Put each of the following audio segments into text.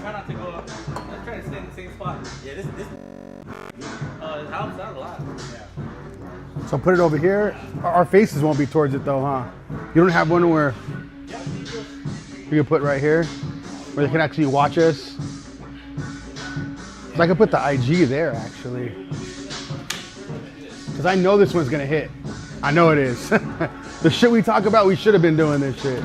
try not to go up. Let's try to stay in the same spot. Yeah, this it helps out a lot. Yeah. So put it over here. Our faces won't be towards it though, huh? You don't have one where you can put right here, where they can actually watch us. So I could put the IG there actually, because I know this one's gonna hit. I know it is. The shit we talk about, we should have been doing this shit.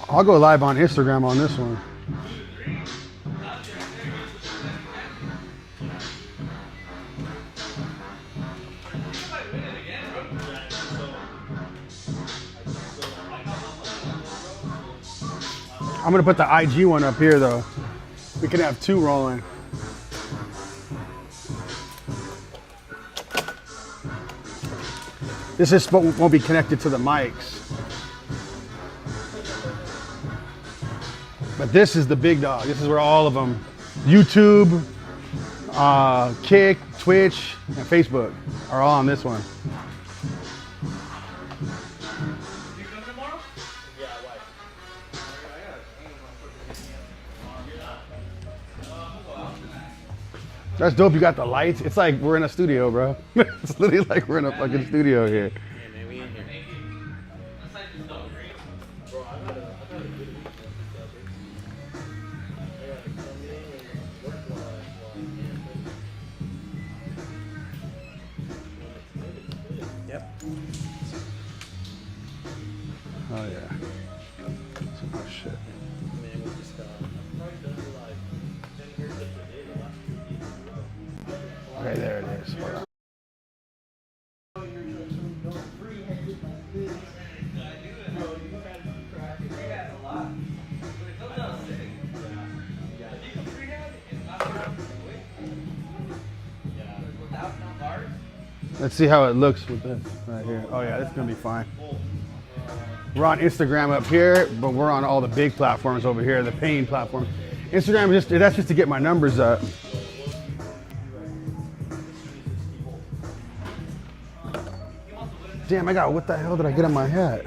I'll go live on Instagram on this one. I'm gonna put the IG one up here though. We can have two rolling. This just won't be connected to the mics. But this is the big dog. This is where all of them, YouTube, Kick, Twitch, and Facebook are all on this one. You come tomorrow? Yeah, why? That's dope. You got the lights. It's like we're in a studio, bro. It's literally like we're in a fucking studio here. Yeah, man, we in here. Yep. Oh yeah. Oh shit. Okay, there it is. Hold on. Let's see how it looks with this right here. Oh yeah, this is gonna be fine. We're on Instagram up here, but we're on all the big platforms over here, the paying platforms. Instagram is that's just to get my numbers up. Damn, what the hell did I get on my hat?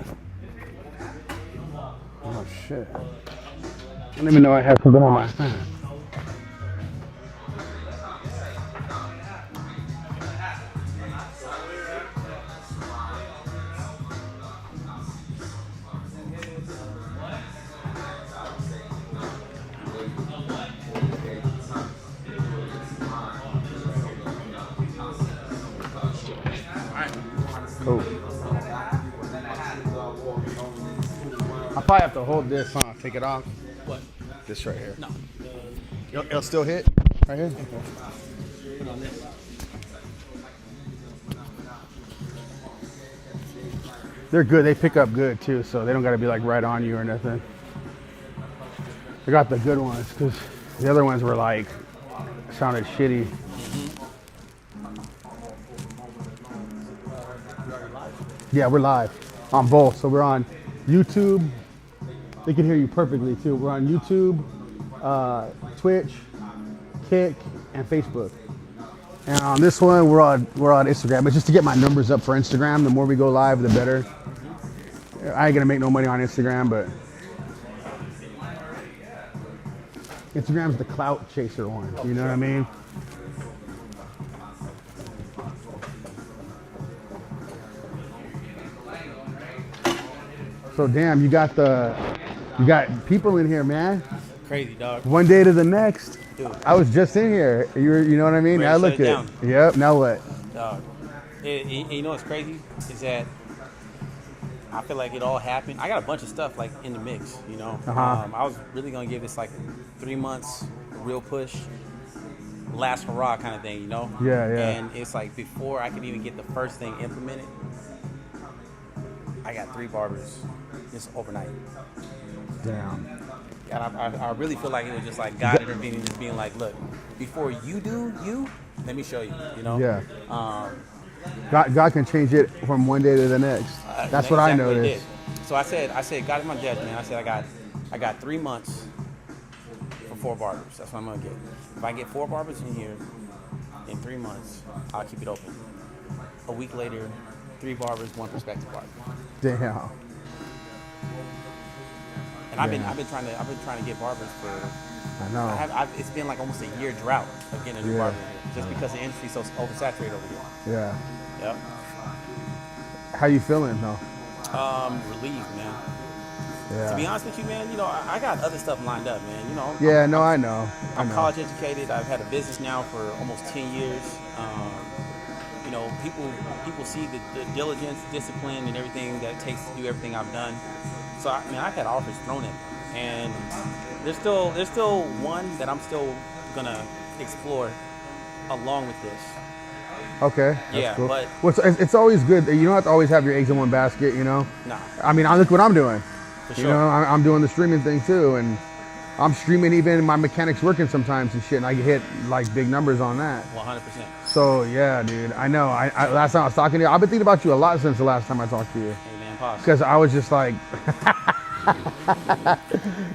Oh shit. I didn't even know I had something on my hat. Cool. I'll probably have to hold this, huh? Take it off. What? This right here. No. It'll still hit? Right here? Put on this. They're good. They pick up good too, so they don't got to be like right on you or nothing. I got the good ones because the other ones were like sounded shitty. Yeah, we're live on both. So we're on YouTube. They can hear you perfectly too. We're on YouTube, Twitch, Kick, and Facebook. And on this one, we're on Instagram. But just to get my numbers up for Instagram, the more we go live, the better. I ain't gonna make no money on Instagram, but Instagram's the clout chaser one. You know what I mean? So damn, you got people in here, man. Crazy, dog. One day to the next. Dude. I was just in here. You know what I mean? Now look at. Yep. Now what? Dog. You know what's crazy is that I feel like it all happened. I got a bunch of stuff like in the mix. You know. I was really gonna give this like 3 months real push, last hurrah kind of thing. You know. Yeah, yeah. And it's like before I could even get the first thing implemented, I got 3 barbers just overnight. Damn. And I really feel like it was just like God intervening, just being like, look, before you do you, let me show you, you know? Yeah. God can change it from one day to the next. That's what I noticed. So I said, God is my judge, man. I said, I got 3 months for 4 barbers. That's what I'm gonna get. If I get 4 barbers in here in 3 months, I'll keep it open. A week later, 3 barbers, 1 prospective barber. Damn. And I've been trying to get barbers for. I know. It's been like almost a year drought of getting a new barber in here, just because the industry's so oversaturated over here. Yeah. Yep. How you feeling though? Relieved, man. Yeah. To be honest with you, man, you know, I got other stuff lined up, man. You know. Yeah, I know. I'm college educated. I've had a business now for almost 10 years. You know, people see the diligence, discipline, and everything that it takes to do everything I've done. So I mean, I've had offers thrown at me, and there's still one that I'm still gonna explore along with this. Okay. That's yeah, cool. but it's always good. You don't have to always have your eggs in one basket, you know. Nah. I mean, look what I'm doing. For sure. You know, I'm doing the streaming thing too, and I'm streaming even my mechanics working sometimes and shit, and I hit like big numbers on that. 100%. So yeah, dude, I know. I last time I was talking to you, I've been thinking about you a lot since the last time I talked to you. Hey man, pause. Because I was just like,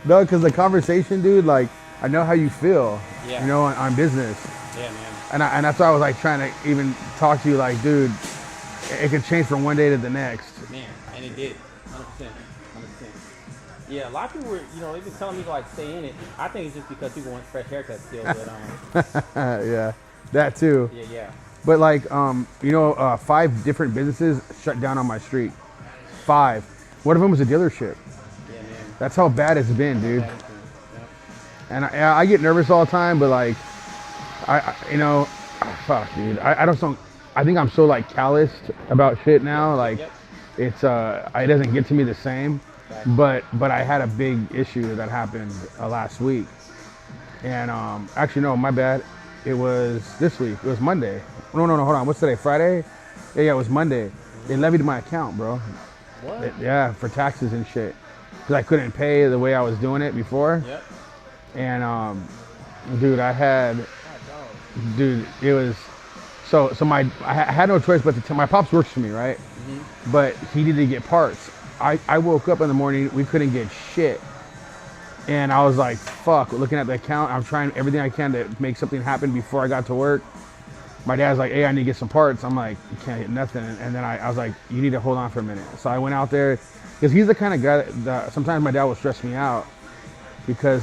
no, because the conversation, dude, like I know how you feel. Yeah. You know, on business. Yeah, man. And that's why I was like trying to even talk to you, like, dude, it could change from one day to the next. Man, and it did, 100%. Yeah, a lot of people were, you know, they've been telling me to like stay in it. I think it's just because people want fresh haircuts still, but yeah, that too. Yeah. But like, you know, 5 different businesses shut down on my street. 5. One of them was a dealership. Yeah, man. That's how bad it's been, dude. Yeah. And I get nervous all the time, but like, you know, fuck, dude. I think I'm so like calloused about shit now. Like, it's it doesn't get to me the same. But I had a big issue that happened last week, and actually no, my bad. It was this week. It was Monday. No, hold on. What's today? Friday? Yeah, it was Monday. They levied my account, bro. What? Yeah, for taxes and shit, because I couldn't pay the way I was doing it before. Yep. And dude, it was so I had no choice but to my pops works for me, right? Mm-hmm. But he needed to get parts. I woke up in the morning, we couldn't get shit. And I was like, fuck, looking at the account, I'm trying everything I can to make something happen before I got to work. My dad's like, hey, I need to get some parts. I'm like, you can't get nothing. And then I was like, you need to hold on for a minute. So I went out there, because he's the kind of guy that sometimes my dad will stress me out because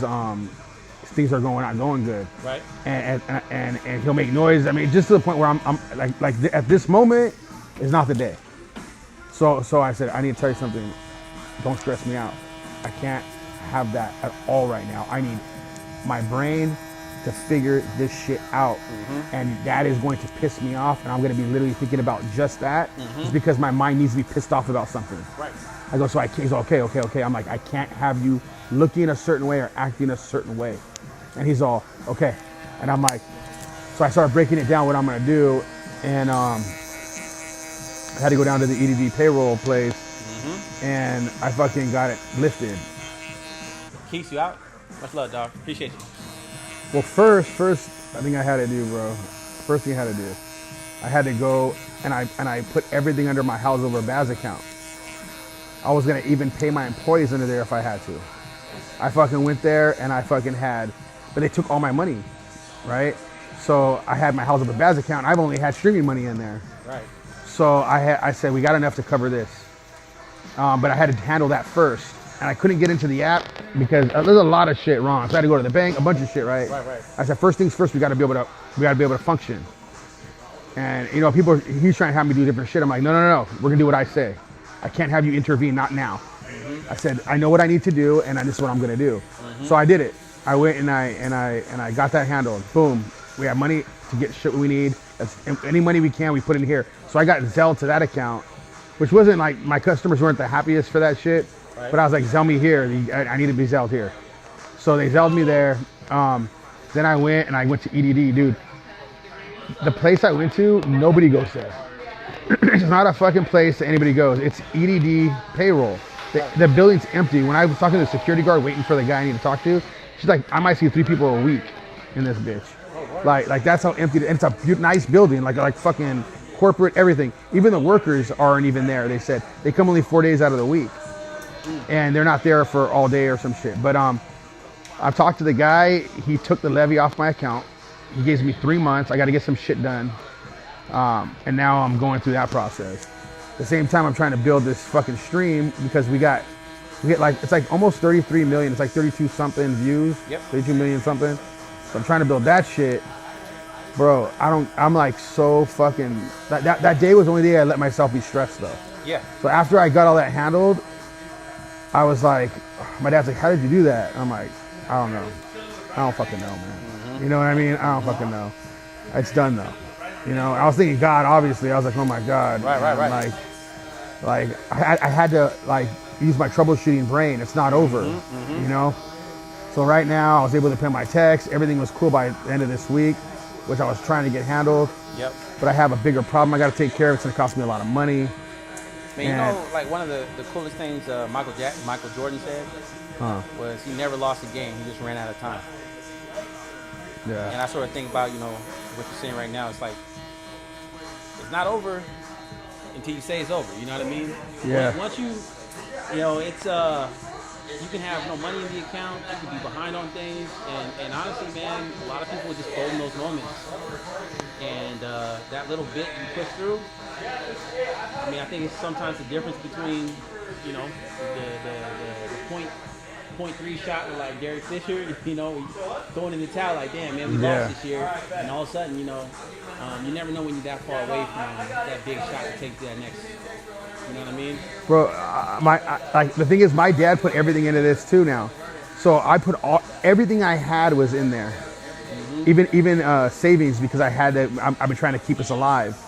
things are not going good. Right. And he'll make noise. I mean, just to the point where I'm like at this moment is not the day. So I said, I need to tell you something. Don't stress me out. I can't have that at all right now. I need my brain to figure this shit out. Mm-hmm. And that is going to piss me off. And I'm going to be literally thinking about just that. Mm-hmm. Just because my mind needs to be pissed off about something. Right. I go, so I can't. He's okay. I'm like, I can't have you looking a certain way or acting a certain way. And he's all, okay. And I'm like, so I started breaking it down what I'm going to do. And I had to go down to the EDD payroll place, mm-hmm. and I fucking got it lifted. Keeps you out? Much love, dog. Appreciate you. Well, first, I think I had to do, bro. First thing I had to do, I had to go and I put everything under my Howlsoverbaaz account. I was gonna even pay my employees under there if I had to. I fucking went there and I fucking had, but they took all my money, right? So I had my Howlsoverbaaz account. I've only had streaming money in there. Right. So I said, we got enough to cover this. But I had to handle that first. And I couldn't get into the app because there's a lot of shit wrong. So I had to go to the bank, a bunch of shit, right? Right. I said, first things first, we gotta be able to function. And you know, he's trying to have me do different shit. I'm like, no, we're gonna do what I say. I can't have you intervene, not now. Mm-hmm. I said, I know what I need to do and this is what I'm gonna do. Mm-hmm. So I did it. I went and I got that handled. Boom. We have money to get shit we need. Any money we can, we put in here. So I got Zelle to that account, which wasn't like, my customers weren't the happiest for that shit. Right. But I was like, Zelle me here. I need to be Zelled here. So they Zelled me there. Then I went to EDD, dude. The place I went to, nobody goes there. It's not a fucking place that anybody goes. It's EDD payroll. The building's empty. When I was talking to the security guard waiting for the guy I need to talk to, she's like, I might see 3 people a week in this bitch. Like that's how empty. And it's a nice building, like fucking corporate, everything. Even the workers aren't even there. They said they come only 4 days out of the week, and they're not there for all day or some shit. But I've talked to the guy. He took the levy off my account. He gives me 3 months. I got to get some shit done, and now I'm going through that process. At the same time, I'm trying to build this fucking stream because we get like, it's like almost 33 million. It's like 32 something views. Yep. 32 million something. So I'm trying to build that shit. Bro, I'm like so fucking, that day was the only day I let myself be stressed though. Yeah. So after I got all that handled, I was like, my dad's like, how did you do that? I'm like, I don't know. I don't fucking know, man. Mm-hmm. You know what I mean? I don't fucking know. It's done though. You know, I was thinking God, obviously. I was like, oh my God. Right. Like I had to like use my troubleshooting brain. It's not over, you know? So right now I was able to pay my tax. Everything was cool by the end of this week, which I was trying to get handled. Yep. But I have a bigger problem I got to take care of. It's going to cost me a lot of money. Man, you know, like one of the coolest things Michael Jordan said was he never lost a game. He just ran out of time. Yeah. And I sort of think about, you know, what you're saying right now. It's like, it's not over until you say it's over. You know what I mean? Yeah. Once you know, it's you can have no money in the account, you can be behind on things, and honestly, man, a lot of people just fold in those moments. And that little bit you push through, I mean, I think it's sometimes the difference between, you know, the point 0.3 shot with like Derek Fisher, you know, throwing in the towel like, damn, man, we lost this year, and all of a sudden, you know, you never know when you're that far away from that big shot to take to that next. You know what I mean? Bro, like the thing is, my dad put everything into this too now. So I put everything I had was in there. Mm-hmm. Even savings, because I had to, I've been trying to keep us alive.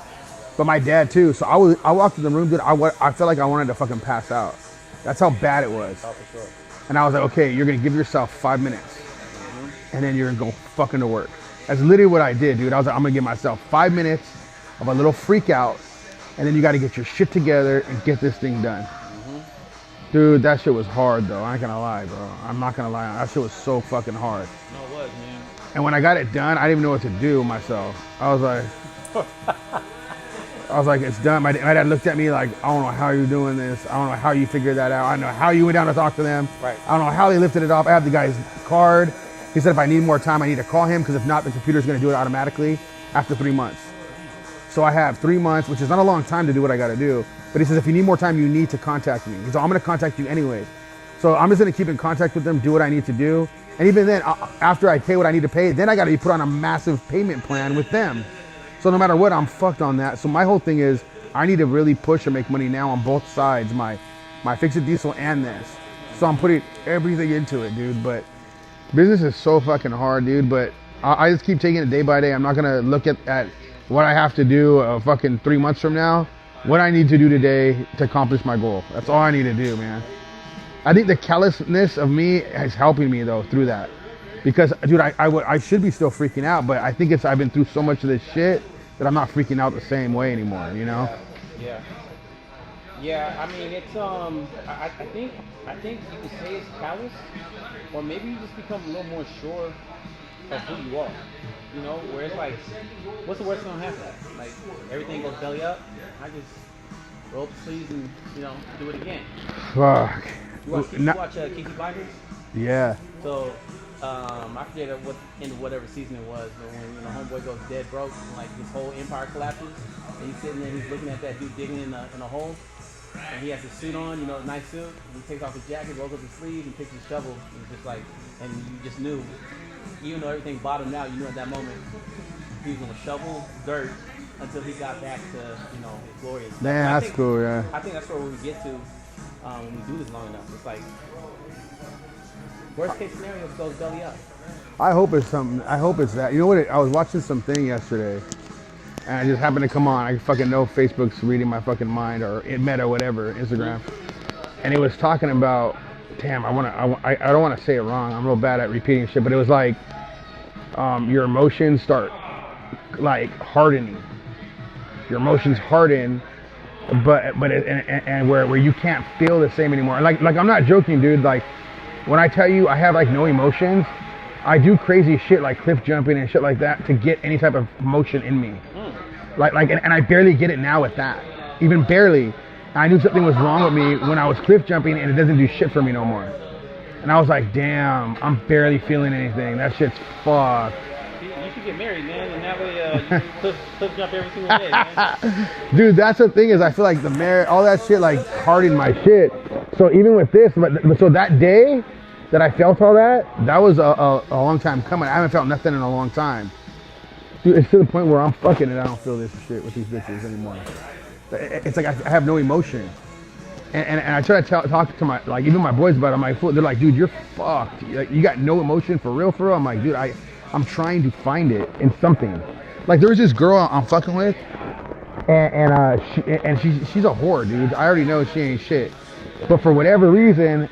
But my dad too. So I walked in the room, dude, I felt like I wanted to fucking pass out. That's how bad it was. Oh, for sure. And I was like, okay, you're gonna give yourself 5 minutes. And then you're gonna go fucking to work. That's literally what I did, dude. I was like, I'm gonna give myself 5 minutes of a little freak out. And then you got to get your shit together and get this thing done. Dude, that shit was hard though. I ain't gonna lie, bro. I'm not gonna lie. That shit was so fucking hard. No, it was, man. And when I got it done, I didn't even know what to do with myself. I was like, it's done. My dad looked at me like, I don't know how you're doing this. I don't know how you figured that out. I don't know how you went down to talk to them. Right. I don't know how they lifted it off. I have the guy's card. He said if I need more time, I need to call him, because if not, the computer's gonna do it automatically after 3 months. So I have 3 months, which is not a long time to do what I got to do. But he says, if you need more time, you need to contact me. So I'm going to contact you anyways. So I'm just going to keep in contact with them, do what I need to do. And even then, after I pay what I need to pay, then I got to be put on a massive payment plan with them. So no matter what, I'm fucked on that. So my whole thing is, I need to really push and make money now on both sides, my fix-it diesel and this. So I'm putting everything into it, dude. But business is so fucking hard, dude. But I just keep taking it day by day. I'm not going to look at what I have to do fucking 3 months from now, what I need to do today to accomplish my goal. That's all I need to do, man. I think the callousness of me is helping me though through that. Because dude, I should be still freaking out, but I think I've been through so much of this shit that I'm not freaking out the same way anymore, you know? Yeah, I mean, it's, I think you could say it's callous, or maybe you just become a little more sure of who you are. You know, where it's like, what's the worst gonna happen? Like, everything goes belly up, I just roll up the sleeves and, you know, do it again. Fuck. You watch Kiki Blinders? Yeah. So, I forget whatever season it was, but when, you know, homeboy goes dead broke, and like his whole empire collapses, and he's sitting there, he's looking at that dude digging in a hole, and he has his suit on, you know, a nice suit, and he takes off his jacket, rolls up his sleeves, and picks his shovel, and just like, and you just knew, even though everything bottomed out, you knew at that moment he was gonna shovel dirt until he got back to, you know, his glorious. Man, that's cool, yeah. I think that's where we get to when we do this long enough. It's like, worst case scenario goes belly up. I hope it's something. I hope it's that. You know what? I was watching something yesterday, and it just happened to come on. I fucking know Facebook's reading my fucking mind, or Meta, whatever, Instagram, and it was talking about. Damn, I don't want to say it wrong. I'm real bad at repeating shit, but it was like your emotions start like hardening. Your emotions harden, but where you can't feel the same anymore. Like I'm not joking, dude. Like when I tell you I have like no emotions, I do crazy shit like cliff jumping and shit like that to get any type of emotion in me. And I barely get it now with that, even barely. I knew something was wrong with me when I was cliff jumping, and it doesn't do shit for me no more. And I was like, damn, I'm barely feeling anything. That shit's fucked. You should get married, man, and that way you can cliff jump every single day, man. Dude, that's the thing is I feel like the marriage, all that shit like hardened my shit. So even with this, so that day that I felt all that was a long time coming. I haven't felt nothing in a long time. Dude, it's to the point where I'm fucking and I don't feel this shit with these bitches anymore. It's like I have no emotion. And I try to talk to my, like, even my boys about it. I'm like, they're like, dude, you're fucked. Like, you got no emotion for real, for real. I'm like, dude, I'm trying to find it in something. Like, there was this girl I'm fucking with, and she's a whore, dude. I already know she ain't shit. But for whatever reason,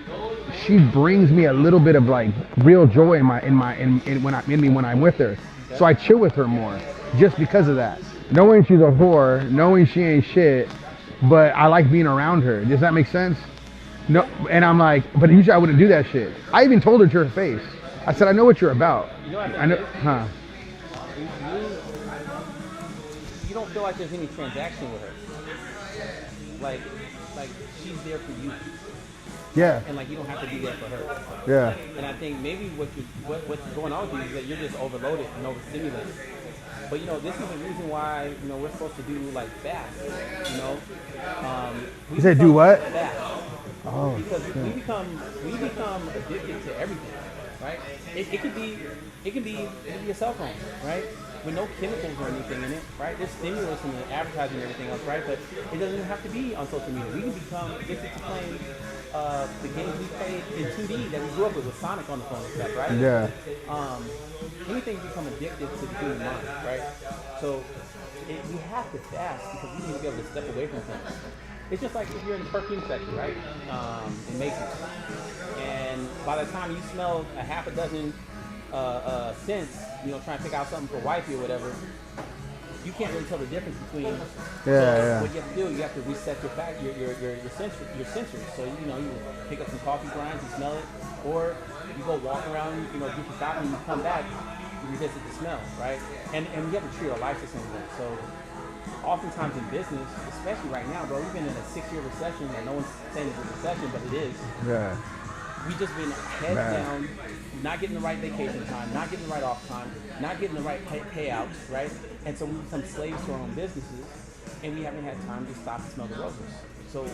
she brings me a little bit of like real joy when I'm with her. So I chill with her more just because of that. Knowing she's a whore, knowing she ain't shit, but I like being around her. Does that make sense? No, and I'm like, but usually I wouldn't do that shit. I even told her to her face. I said, I know what you're about. You know what I know, huh? You don't feel like there's any transaction with her. Like she's there for you. Yeah. And like you don't have to be there for her. Yeah. And I think maybe what's going on with you is that you're just overloaded and overstimulated. But you know, this is the reason why, you know, we're supposed to do like fast. You know, You said do what? Fast. Oh. Because we become addicted to everything, right? It could be a cell phone, right? With no chemicals or anything in it, right? There's stimulus in the advertising and everything else, right? But it doesn't have to be on social media. We can become addicted to playing the games we played in 2D that we grew up with Sonic on the phone and stuff, right? Yeah. Anything become addicted to the human mind, right? So we have to fast because we need to be able to step away from things. It's just like if you're in the perfume section, right? In Macy's, and by the time you smell a half a dozen scents, you know, trying to pick out something for wifey or whatever, you can't really tell the difference between. Yeah. What you have to do, you have to reset your sensors. So you know, you pick up some coffee grinds, you smell it, or you go walk around, you know, do some shopping, and you come back, you revisit the smell, right? And we have to treat our life the same way. So oftentimes in business, especially right now, bro, we've been in a 6-year recession, and no one's saying it's a recession, but it is. Yeah. We've just been heads down, not getting the right vacation time, not getting the right off time, not getting the right payouts, right? And so we become slaves to our own businesses, and we haven't had time to stop and smell the roses. So,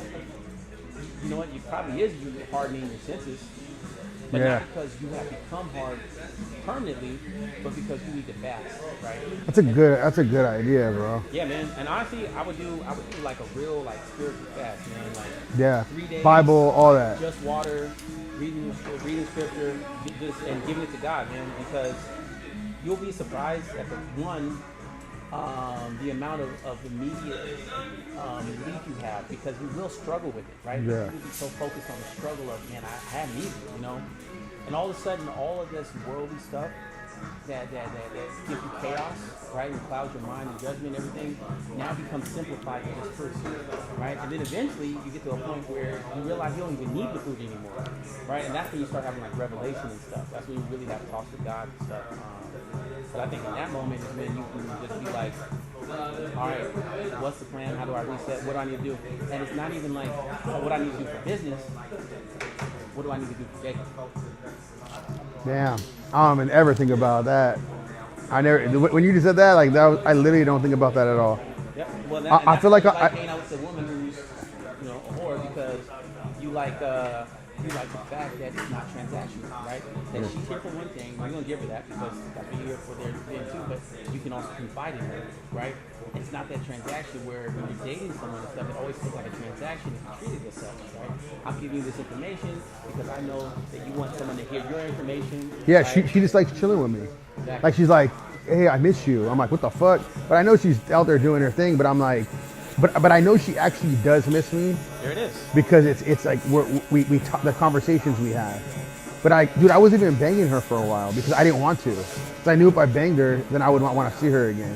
you know what? It probably is you hardening your senses, but not because you have become hard permanently, but because you need to fast, right? That's a good idea, bro. Yeah, man. And honestly, I would do like a real like spiritual fast, man. Like 3 days, Bible, all that. Just water, reading scripture, and giving it to God, man. Because you'll be surprised at the amount of immediate relief you have, because you will struggle with it, right? Yeah. You'll be so focused on the struggle of, man, I have needs, you know? And all of a sudden, all of this worldly stuff that gives you chaos, right, and clouds your mind and judgment and everything, now becomes simplified to this truth, right? And then eventually, you get to a point where you realize you don't even need the fruit anymore, right? And that's when you start having like revelation and stuff. That's when you really have to talk to God and stuff. But I think in that moment is when you can just be like, all right, what's the plan? How do I reset? What do I need to do? And it's not even like, what I need to do for business. What do I need to do for Jacob? Damn, I don't even ever think about that. When you just said that, like that, I literally don't think about that at all. Yep. Well, I feel like hanging out with a woman who's, you know, a whore because you like the fact that it's not transactional, right? That she's here for one thing, you're gonna give her that because that's what you're here for there too, but you can also confide in her, right? It's not that transaction where when you're dating someone and stuff, it always feels like a transaction if you treat it as such, right? I'm giving you this information because I know that you want someone to hear your information. Yeah, right? she just likes chilling with me. Exactly. Like she's like, hey, I miss you. I'm like, what the fuck? But I know she's out there doing her thing, but I'm like, but I know she actually does miss me. There it is. Because it's like we talk, the conversations we have. But I wasn't even banging her for a while because I didn't want to. Because I knew if I banged her, then I would want to see her again.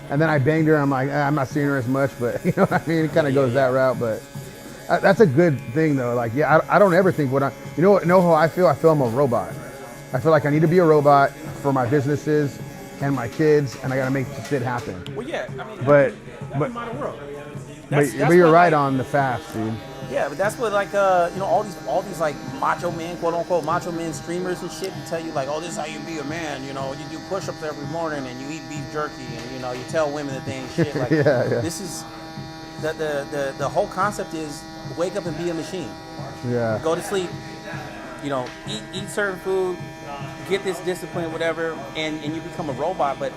And then I banged her. I'm like, I'm not seeing her as much, but you know what I mean? It kind of goes that route. But that's a good thing though. Like, yeah, I don't ever think you know how I feel? I feel I'm a robot. I feel like I need to be a robot for my businesses and my kids, and I gotta make shit happen. Well, yeah, I mean, But that's the modern world. but you're right on the fast, dude. Yeah, but that's what like all these like macho men, quote unquote macho men streamers and shit tell you like, oh, this is how you be a man. You know, you do push-ups every morning and you eat beef jerky and you tell women that they ain't shit. Like this is the whole concept is wake up and be a machine. Yeah. Go to sleep. Eat certain food, get this discipline, whatever, and you become a robot. But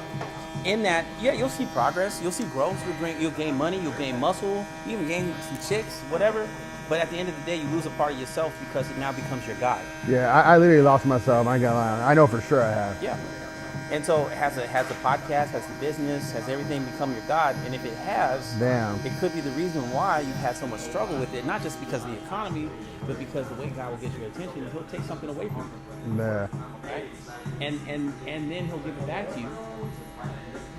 in that, yeah, you'll see progress, you'll see growth, you'll gain money, you'll gain muscle, you even gain some chicks, whatever. But at the end of the day, you lose a part of yourself because it now becomes your God. Yeah, I literally lost myself. I ain't gonna lie. I know for sure I have. Yeah. And so has the podcast, has the business, has everything become your God? And if it has, damn, it could be the reason why you've had so much struggle with it, not just because of the economy, but because the way God will get your attention is he'll take something away from you. Yeah. Right? And then he'll give it back to you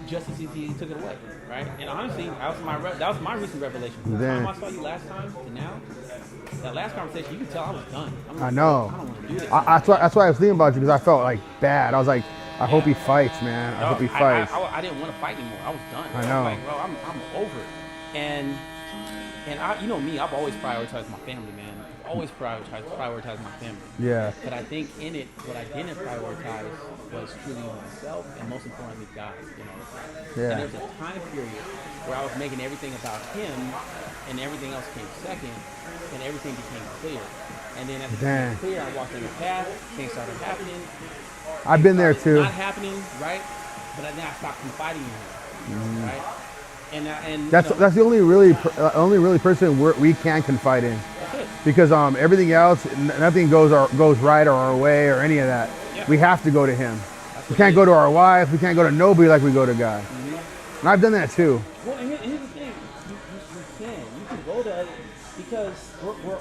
just as easy as he took it away. Right? And honestly, that was my recent revelation. From the time I saw you last time to now, that last conversation, you could tell I was done. I know. I don't want to do this. That's why I was thinking about you, because I felt like bad. I was like, I hope he fights, man. I hope he fights. I didn't want to fight anymore. I was done. I know. I was like, bro, I'm over it. And I, you know me, I've always prioritized my family, man. I've always prioritized my family. Yeah. But I think in it, what I didn't prioritize was truly myself and most importantly, God. Yeah. And there was a time period where I was making everything about him, and everything else came second, and everything became clear. And then as it became clear, I walked in the path, things started happening. I've been there too. Not happening, right? But then I stopped confiding in him, right? And that's the only really person we can confide in, because everything else, nothing goes right or our way or any of that. Yeah. We have to go to him. We can't go to our wife. We can't go to nobody like we go to God. Mm-hmm. And I've done that too. Well, and here's the thing: you can go to it because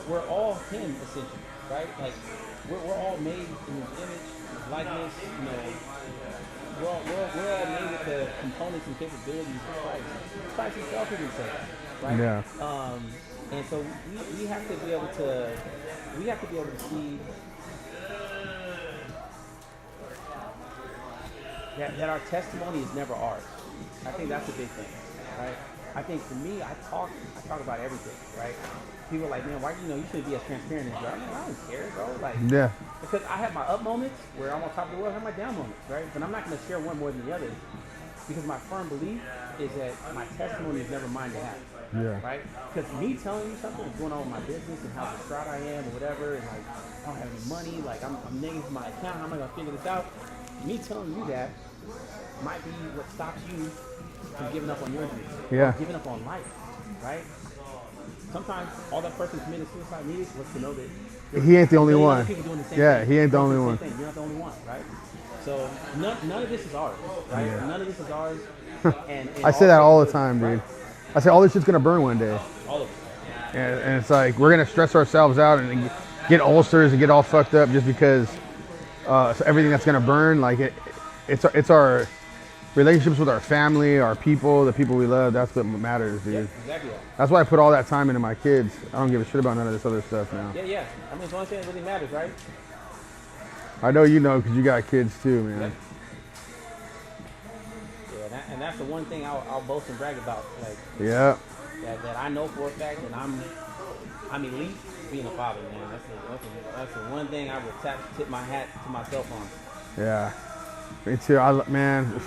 we're all him essentially, right? Like we're all made in his image, his likeness. We're all made with the components and capabilities of Christ. Christ himself is himself, right? Yeah. And so we have to be able to see that our testimony is never ours. I think that's a big thing, right? I think for me, I talk about everything, right? People are like, man, why you shouldn't be as transparent as you are. I'm like, I don't care, bro. Like, yeah. Because I have my up moments where I'm on top of the world, I have my down moments, right? But I'm not going to share one more than the other, because my firm belief is that my testimony is never mine to have. Yeah. Right? Because me telling you something is going on with my business and how distraught I am or whatever, and like I don't have any money, like I'm negative my account, how am I going to figure this out? Me telling you that might be what stops you from giving up on your dreams. Yeah. Giving up on life, right? Sometimes all that person committed suicide needed was to know that he ain't the only one. Yeah, he ain't the only one. You're not the only one, right? So none of this is ours, right? Yeah. None of this is ours. And I say that all the time, dude. Right? I say all this shit's gonna burn one day. All of it. And it's like we're gonna stress ourselves out and get ulcers and get all fucked up just because so everything that's gonna burn, like it's our relationships with our family, our people, the people we love. That's what matters, dude. Yeah, exactly. That's why I put all that time into my kids. I don't give a shit about none of this other stuff now. Yeah. I mean, it's the only thing that really matters, right? I know you know because you got kids too, man. Yeah, and that's the one thing I'll boast and brag about. Like, yeah. That I know for a fact that I'm elite being a father, man. That's the one thing I would tip my hat to myself on. Yeah, me too. Man,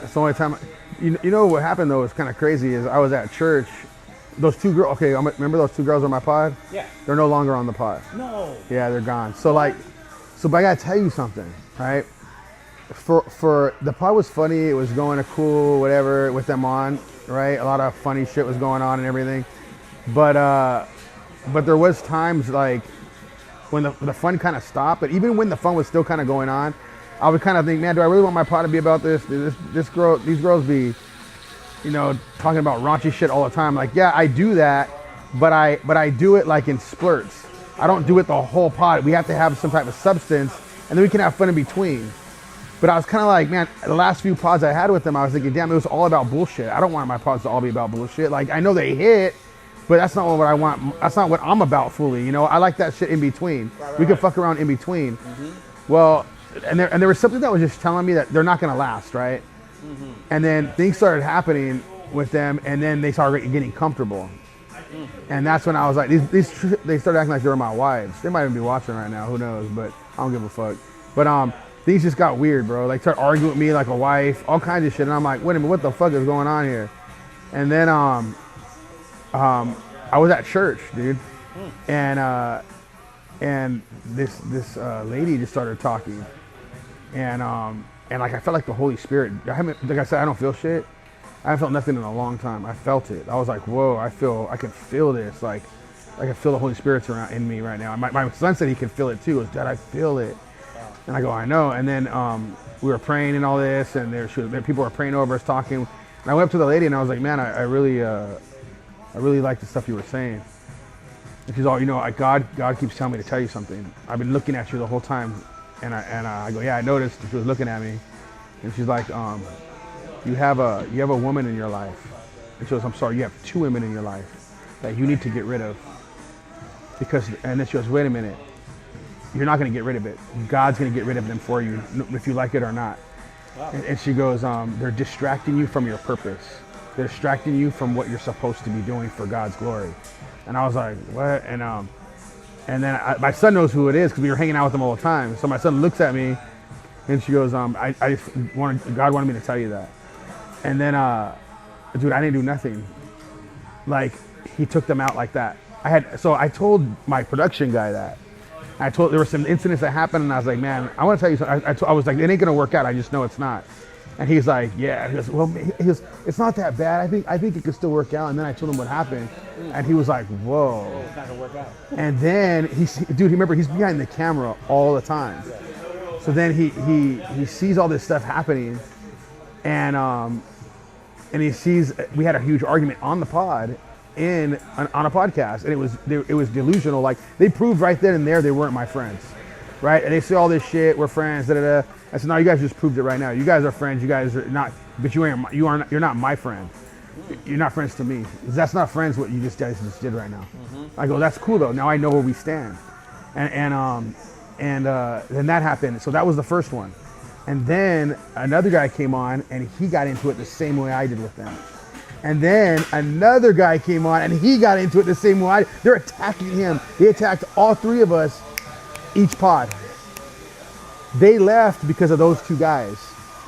it's the only time. You know what happened though? It's kind of crazy. Is I was at church. Those two girls. Okay, remember those two girls on my pod? Yeah. They're no longer on the pod. No. Yeah, they're gone. So but I gotta tell you something, right? For the pod was funny. It was going to cool, whatever, with them on, right? A lot of funny shit was going on and everything. But there was times like when the fun kind of stopped. But even when the fun was still kind of going on, I would kind of think, man, do I really want my pod to be about this? These girls be, talking about raunchy shit all the time. Like, yeah, I do that, but I do it like in splurts. I don't do it the whole pod. We have to have some type of substance, and then we can have fun in between. But I was kind of like, man, the last few pods I had with them, I was thinking, damn, it was all about bullshit. I don't want my pods to all be about bullshit. Like, I know they hit, but that's not what I want. That's not what I'm about fully. I like that shit in between. Right. We can fuck around in between. Mm-hmm. Well, and there was something that was just telling me that they're not going to last, right? Mm-hmm. And then things started happening with them, and then they started getting comfortable. And that's when I was like, they started acting like they were my wives. They might even be watching right now, who knows, but I don't give a fuck. But things just got weird, bro. Like, started arguing with me like a wife, all kinds of shit. And I'm like, wait a minute, what the fuck is going on here? And then I was at church, dude. And this lady just started talking. And like, I felt like the Holy Spirit. Like I said, I don't feel shit. I haven't felt nothing in a long time. I felt it. I was like, whoa, I can feel this. Like I can feel the Holy Spirit's around in me right now. My son said he could feel it too. He goes, Dad, I feel it. And I go, I know. And then we were praying and all this, and people were praying over us, talking. And I went up to the lady and I was like, man, I really like the stuff you were saying. And she's all, God keeps telling me to tell you something. I've been looking at you the whole time. And I go, yeah, I noticed. She was looking at me. And she's like, you have a woman in your life. And she goes, I'm sorry, you have 2 women in your life that you need to get rid of. And then she goes, wait a minute. You're not going to get rid of it. God's going to get rid of them for you, if you like it or not. Wow. And she goes, they're distracting you from your purpose. They're distracting you from what you're supposed to be doing for God's glory. And I was like, what? And then my son knows who it is because we were hanging out with him all the time. So my son looks at me and she goes, God wanted me to tell you that. And then, dude, I didn't do nothing. Like, he took them out like that. So I told my production guy that. There were some incidents that happened, and I was like, man, I want to tell you something. I was like, it ain't gonna work out. I just know it's not. And he's like, yeah. He goes, well, it's not that bad. I think it could still work out. And then I told him what happened, and he was like, whoa. It's not gonna work out. And then remember, he's behind the camera all the time. So then he sees all this stuff happening, and he sees we had a huge argument on the pod. On a podcast, and it was delusional. Like, they proved right then and there they weren't my friends, right? And they say all this shit, we're friends, da da da. I said, no, you guys just proved it right now. You guys are friends. You guys are not, but you're not my friend. You're not friends to me. That's not friends. What you guys just did right now. Mm-hmm. I go, that's cool though. Now I know where we stand, and then that happened. So that was the first one, and then another guy came on and he got into it the same way I did with them. And then another guy came on and he got into it the same way. They're attacking him. They attacked all 3 of us, each pod. They left because of those 2 guys.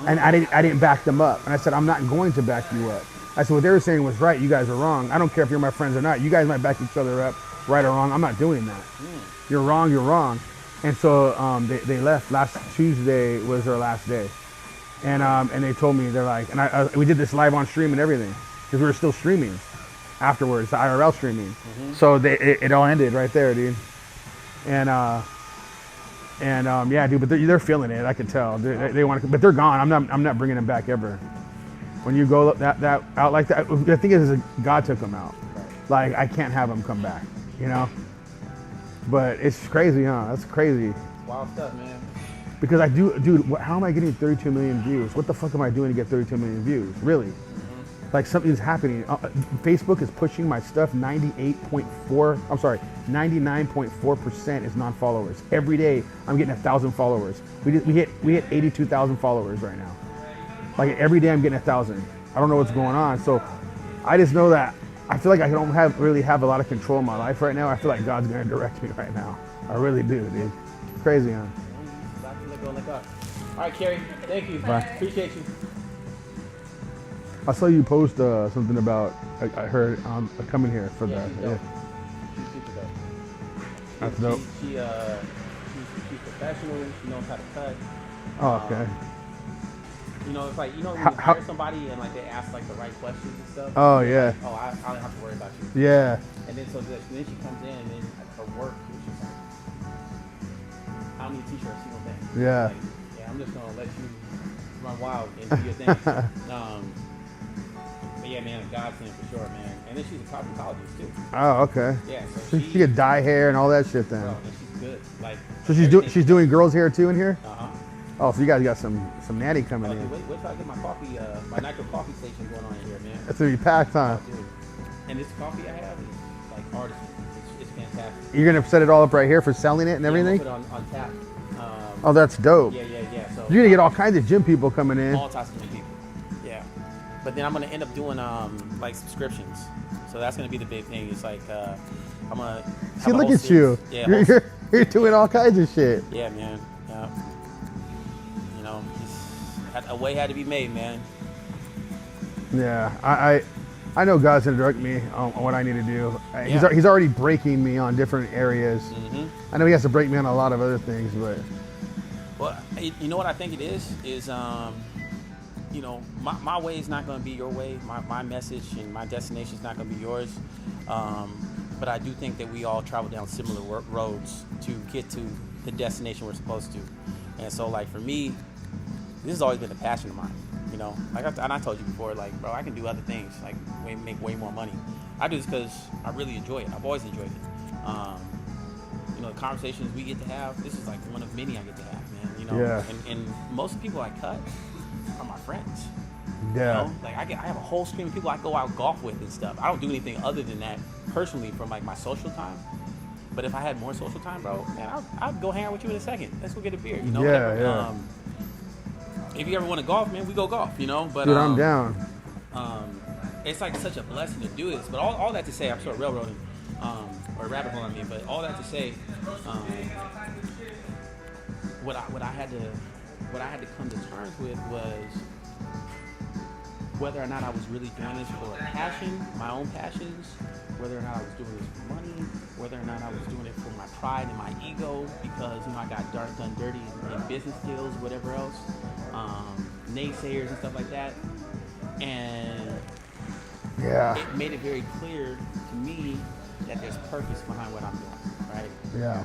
And I didn't back them up. And I said, I'm not going to back you up. I said, what they were saying was right. You guys are wrong. I don't care if you're my friends or not. You guys might back each other up, right or wrong. I'm not doing that. You're wrong, you're wrong. And so they left. Last Tuesday was their last day. And they told me, they're like, and we did this live on stream and everything. Because we were still streaming afterwards, the IRL streaming. Mm-hmm. So it all ended right there, dude. And yeah, dude. But they're feeling it. I can tell. They want to, but they're gone. I'm not bringing them back ever. When you go that out like that, the thing is God took them out. Like, I can't have them come back, But it's crazy, huh? That's crazy. Wild stuff, man. Because dude. How am I getting 32 million views? What the fuck am I doing to get 32 million views? Really? Like, something's happening. Facebook is pushing my stuff 99.4% is non-followers. Every day I'm getting 1,000 followers. We hit 82,000 followers right now. Like, every day I'm getting 1,000. I don't know what's going on. So I just know that I feel like I don't really have a lot of control in my life right now. I feel like God's gonna direct me right now. I really do, dude. Crazy, huh? All right, Carrie. Thank you. Bye. Appreciate you. I saw you post something about, I heard coming here for that. Yeah. She's super dope. That's dope. She's professional. She knows how to cut. Oh, okay. It's like, when you hire somebody and like they ask like the right questions and stuff. Oh, yeah. Like, I don't have to worry about you. Yeah. And then then she comes in and then her work, she's like, how many t-shirts you gonna make? Yeah. Like, yeah, I'm just gonna let you run wild and do your thing. But yeah, man, a godsend for sure, man. And then she's a cosmetologist too. Oh, okay. Yeah, so she could dye hair and all that shit then. Bro, and she's good. Like, so she's doing girls' hair too in here? Uh-huh. Oh, so you guys got some natty coming in. Wait till I get my coffee, my nitro coffee station going on in here, man. That's gonna be packed, huh? Oh, dude. And this coffee I have is like artisan. It's fantastic. You're gonna set it all up right here for selling it and everything? I'm gonna put it on tap. Oh, that's dope. Yeah. So You're gonna get all kinds of gym people coming in. all types of new people. Yeah. But then I'm gonna end up doing like subscriptions. So that's gonna be the big thing. It's like I'm gonna have See, a look whole at series. you. Yeah, You're doing all kinds of shit. yeah, man. Yeah. You know, a way had to be made, man. Yeah, I know God's gonna direct me on what I need to do. Yeah. He's already breaking me on different areas. Mm-hmm. I know he has to break me on a lot of other things, but Well, you know what I think it is you know, my way is not going to be your way. My message and my destination is not going to be yours. But I do think that we all travel down similar roads to get to the destination we're supposed to. And so, like, for me, this has always been a passion of mine. You know, like I told you before, like, bro, I can do other things, like make way more money. I do this because I really enjoy it. I've always enjoyed it. You know, the conversations we get to have, this is like one of many I get to have, man. You know, Yeah. and most people I cut are my friends. yeah, You know? Like I have a whole stream of people I go out golf with and stuff. I don't do anything other than that personally from like my social time. But if I had more social time, bro, man, I'd go hang out with you in a second. Let's go get a beer. You know, Yeah, whatever. yeah. If you ever want to golf, man, we go golf. You know, but dude, I'm down. it's like such a blessing to do this. But all that to say, I'm sort of railroading, or rabbit hole on me. But all that to say, what I had to come to terms with was whether or not I was really doing this for a passion, my own passions, whether or not I was doing this for money, whether or not I was doing it for my pride and my ego because, you know, I got done dirty in business deals, whatever else, naysayers and stuff like that. And Yeah, it made it very clear to me that there's purpose behind what I'm doing, right? yeah,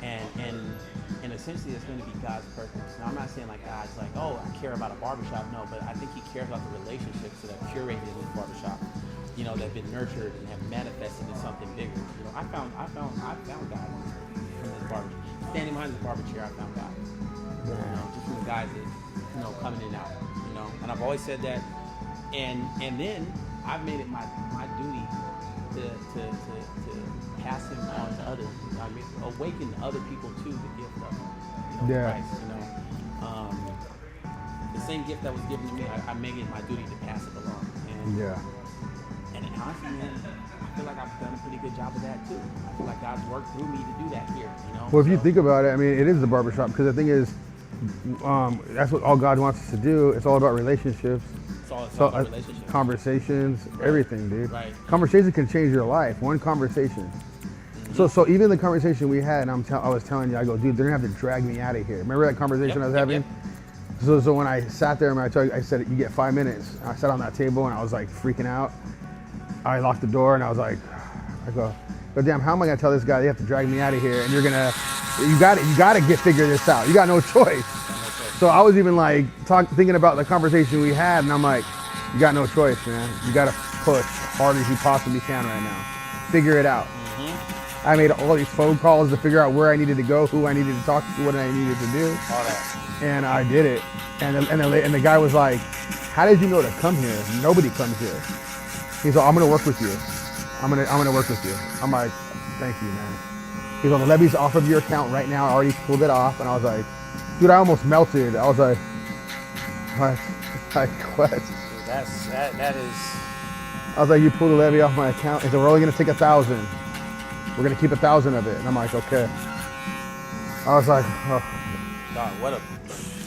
And essentially it's going to be God's purpose. Now I'm not saying like God's like, oh, I care about a barbershop. No, but I think he cares about the relationships that are curated in this barbershop, you know, that have been nurtured and have manifested in something bigger. You know, I found God from this barber. Standing behind this barber chair, I found God. You know, just from the guys that, you know, coming in and out, you know. And I've always said that. And then I've made it my duty to pass him on to others. I mean, awaken other people to the gift of, you know, Christ. You know, the same gift that was given to me, I make it my duty to pass it along. And yeah. And honestly, man, I feel like I've done a pretty good job of that too. I feel like God's worked through me to do that here. You know. Well, if you think about it, I mean, it is the barbershop because the thing is, that's what all God wants us to do. It's all about relationships. It's all about relationships. Conversations, everything, dude. Right. Conversation can change your life. One conversation. So even the conversation we had, and I was telling you, I go, dude, they're gonna have to drag me out of here. Remember that conversation I was having? So when I sat there and I said, you get 5 minutes. I sat on that table and I was like freaking out. I locked the door and I was like, I go, damn, how am I gonna tell this guy they have to drag me out of here? And you gotta figure this out. You got no choice. So I was even like thinking about the conversation we had, and I'm like, you got no choice, man. You gotta push hard as you possibly can right now. Figure it out. I made all these phone calls to figure out where I needed to go, who I needed to talk to, what I needed to do. All that. And I did it. And the guy was like, how did you know to come here? Nobody comes here. He's like, I'm gonna work with you. I'm gonna work with you. I'm like, thank you, man. He's on the levy's off of your account right now. I already pulled it off. And I was like, dude, I almost melted. I was like, what? That is. I was like, you pulled the levy off my account. He said, we're only gonna take 1,000. We're gonna keep 1,000 of it. And I'm like, okay. I was like, oh. God, what a.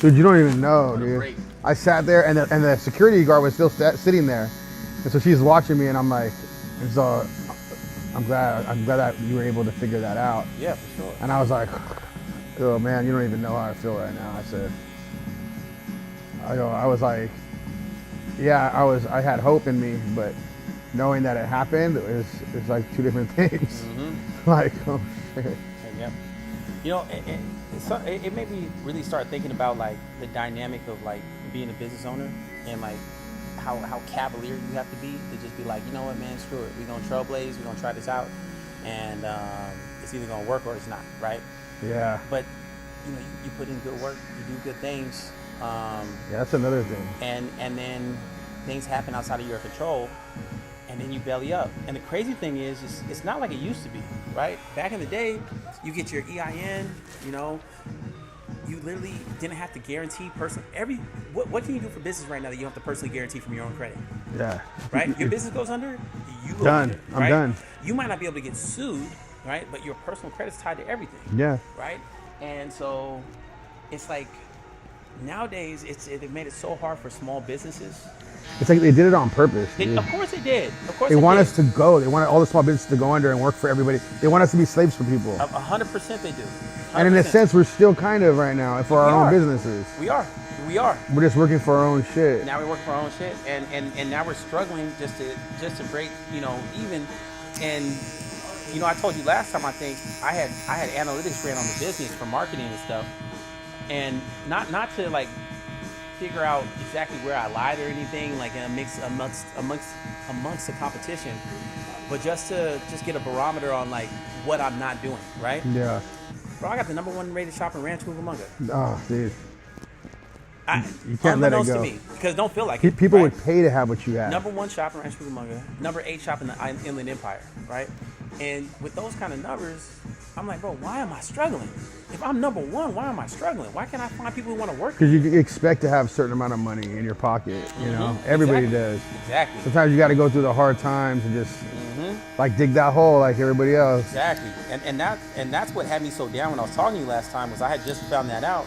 Dude, you don't even know, What a dude. break. I sat there and the security guard was still sitting there. And so she's watching me and I'm like, and so I'm glad that you were able to figure that out. Yeah, for sure. And I was like, oh man, you don't even know how I feel right now. I was like, yeah, I had hope in me, but knowing that it happened, it's like two different things. Like, oh shit. Yeah. You know, it made me really start thinking about like the dynamic of like being a business owner and like how cavalier you have to be to just be like, you know what, man, screw it. We're gonna trailblaze. We're gonna try this out, and it's either gonna work or it's not, right? Yeah. But you know, you put in good work, you do good things. Yeah, that's another thing. And then things happen outside of your control, and then you belly up. And the crazy thing is, it's not like it used to be, right? Back in the day, you get your EIN, you know, you literally didn't have to guarantee what can you do for business right now that you don't have to personally guarantee from your own credit? Yeah. Right? Your business goes under, you go Done. under, I'm right? done. You might not be able to get sued, right? But your personal credit's tied to everything. Yeah. Right? And so it's like nowadays they've made it so hard for small businesses. It's like they did it on purpose. Of course they did. Of course They want us to go. They want all the small businesses to go under and work for everybody. They want us to be slaves for people. 100% they do. 100%. And in a sense, we're still kind of right now for our own businesses. We are. We're just working for our own shit. Now we work for our own shit, and now we're struggling just to break, even. And I told you last time, I think I had analytics ran on the business for marketing and stuff, and not to like figure out exactly where I lied or anything, like in a mix amongst the competition, but just to get a barometer on like what I'm not doing, right? Yeah. Bro, I got the #1 rated shop in Rancho Cucamonga. Oh, dude. You can't let it unbeknownst go. to me, because don't feel like it. People right? would pay to have what you have. #1 shop in Rancho Cucamonga, #8 shop in the Inland Empire, right? And with those kind of numbers, I'm like, bro, why am I struggling? If I'm #1, why am I struggling? Why can't I find people who want to work? Because you expect to have a certain amount of money in your pocket, you know? Everybody does. Exactly. Sometimes you got to go through the hard times and just like dig that hole like everybody else. Exactly. And that's what had me so down when I was talking to you last time, was I had just found that out.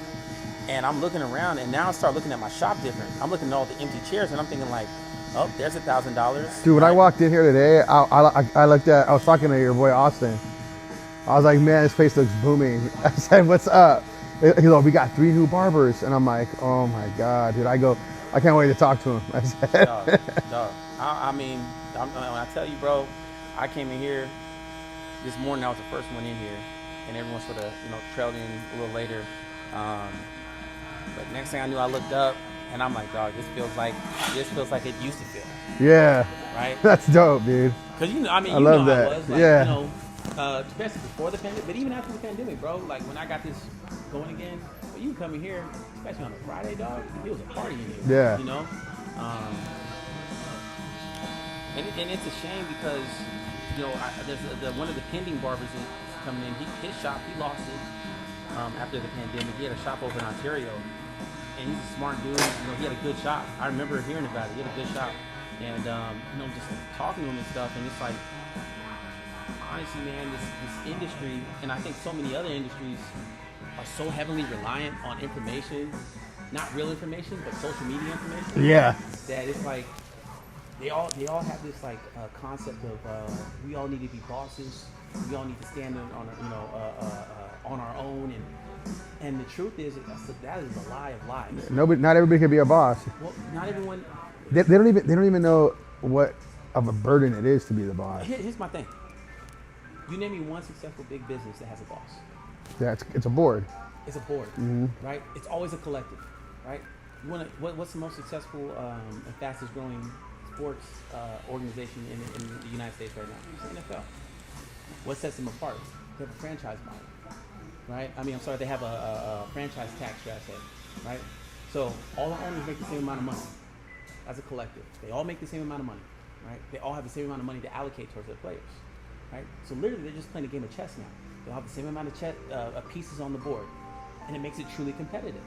And I'm looking around, and now I start looking at my shop different. I'm looking at all the empty chairs, and I'm thinking like, oh, there's $1,000. Dude, when I walked in here today, I looked at, I was talking to your boy Austin. I was like, man, this place looks booming. I said, what's up? He's like, we got 3 new barbers. And I'm like, oh my God, dude. I can't wait to talk to him. I said, dog. I mean, when I tell you, bro, I came in here this morning. I was the first one in here, and everyone sort of, trailed in a little later. But next thing I knew, I looked up, and I'm like, dog, this feels like it used to feel. Yeah. Right? That's dope, dude. Because, I love that. How it was. Like, yeah. Especially before the pandemic, but even after the pandemic, bro, like when I got this going again, well, you come in here, especially on a Friday, dog, it was a party in here. Yeah. And it's a shame because, there's one of the pending barbers coming in, his shop, he lost it. After the pandemic, he had a shop over in Ontario, and he's a smart dude. He had a good shop. I remember hearing about it. He had a good shop, and just talking to him and stuff. And it's like, honestly, man, this industry, and I think so many other industries, are so heavily reliant on information, not real information, but social media information. Yeah. That it's like they all have this like concept of we all need to be bosses. We all need to stand on our own, and the truth is that is the lie of lies. Not everybody can be a boss. Well, not everyone. They don't even know what of a burden it is to be the boss. Here's my thing. You name me one successful big business that has a boss. Yeah, it's a board. It's a board, right? It's always a collective, right? What's the most successful and fastest growing sports organization in the United States right now? It's the NFL. What sets them apart? They have a franchise model, right? They have a franchise tax, should I say, right? So all the owners make the same amount of money as a collective. They all make the same amount of money, right? They all have the same amount of money to allocate towards their players, right? So literally, they're just playing a game of chess now. They'll have the same amount of pieces on the board, and it makes it truly competitive,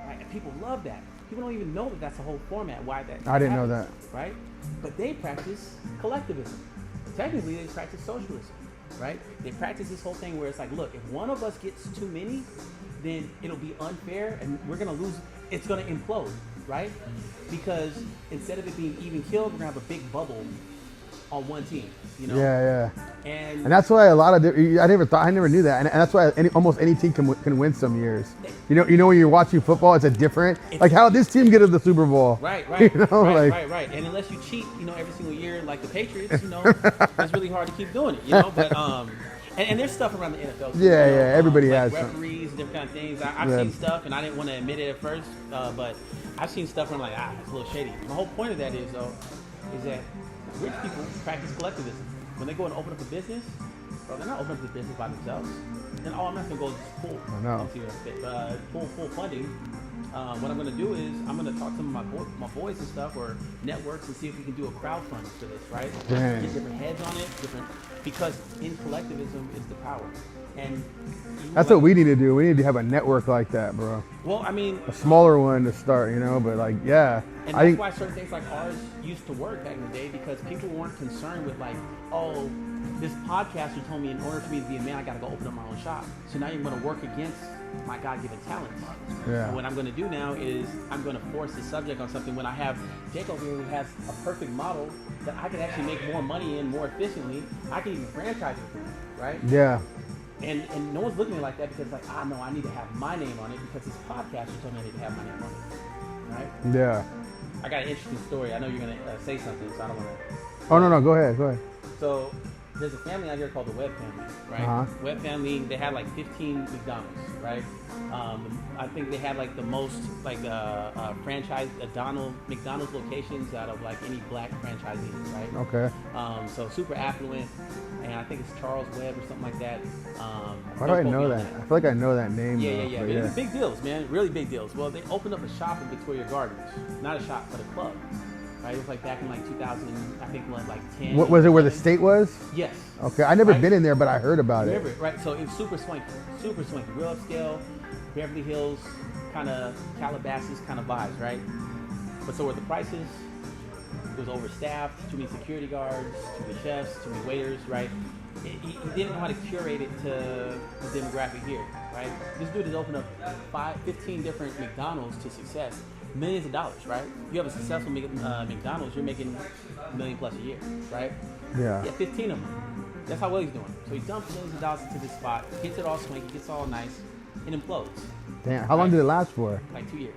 right? And people love that. People don't even know that that's the whole format. Why that? I didn't know that, right? But they practice collectivism. Technically, they practice socialism. Right? They practice this whole thing where it's like, look, if one of us gets too many, then it'll be unfair and we're going to lose. It's going to implode, right? Because instead of it being even killed, we're going to have a big bubble on one team, Yeah. And that's why a lot of I never knew that, and that's why almost any team can win some years. You know when you're watching football, it's like how did this team get to the Super Bowl? Right. Right. And unless you cheat, every single year like the Patriots, it's really hard to keep doing it, But and there's stuff around the NFL. Too, everybody like has referees and different kind of things. I've seen stuff, and I didn't want to admit it at first, but I've seen stuff where I'm like, it's a little shady. The whole point of that is that rich people practice collectivism. When they go and open up a business, bro, they're not opening up the business by themselves. Then I'm not going to go full funding. What I'm going to do is I'm going to talk to some of my boys and stuff, or networks, and see if we can do a crowdfund for this, right? Dang. Get different heads on it, different because in collectivism is the power. And That's what we need to do. We need to have a network like that, bro. Well, I mean, a smaller one to start, you know, but like, yeah. And that's why certain things like ours used to work back in the day, because people weren't concerned with like, oh, this podcaster told me in order for me to be a man, I got to go open up my own shop. So now you're going to work against my God-given talents. Yeah. And what I'm going to do now is I'm going to force the subject on something when I have Jake over here who has a perfect model that I can actually make more money in more efficiently. I can even franchise it for you, right? Yeah. And no one's looking at me like that because like, I know I need to have my name on it because this podcaster told me I need to have my name on it, right? Yeah. I got an interesting story. I know you're going to say something, so I don't want to... Oh, no, go ahead. So there's a family out here called the Webb family, right? Webb family, they had like 15 McDonald's, right? I think they had like the most like franchise McDonald's locations out of like any black franchisees, right? Okay. So super affluent, and I think it's Charles Webb or something like that. Why do I know that? I feel like I know that name. Yeah. It's big deals, man. Really big deals. Well, they opened up a shop in Victoria Gardens. Not a shop, but a club. Right? It was like back in like 2000, I think like 10. What was it? Where the state was? Yes. Okay, I never been in there, but I heard about it. Right? So it was super swanky, real upscale, Beverly Hills, kind of Calabasas kind of vibes, right? But so were the prices. It was overstaffed, too many security guards, too many chefs, too many waiters, right? He didn't know how to curate it to the demographic here, right? This dude has opened up 15 different McDonald's to success. Millions of dollars, right? You have a successful McDonald's, you're making $1 million plus a year, right? Yeah. 15 of them. That's how well he's doing. So he dumps millions of dollars into this spot, gets it all swanky, gets all nice, and implodes. Damn, how long did it last for? Like 2 years,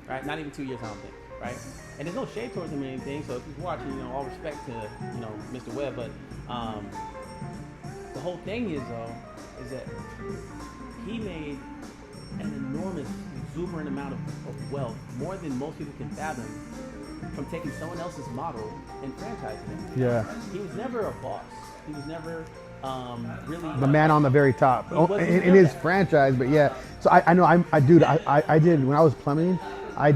right? Not even 2 years, I don't think, right? And there's no shade towards him or anything, so if he's watching, all respect to, Mr. Webb, but the whole thing is, though, is that he made an enormous, exuberant amount of wealth, more than most people can fathom, from taking someone else's model and franchising it. Yeah. He was never a boss. He was never really the man on the very top in his franchise. But yeah, so I know I did when I was plumbing. I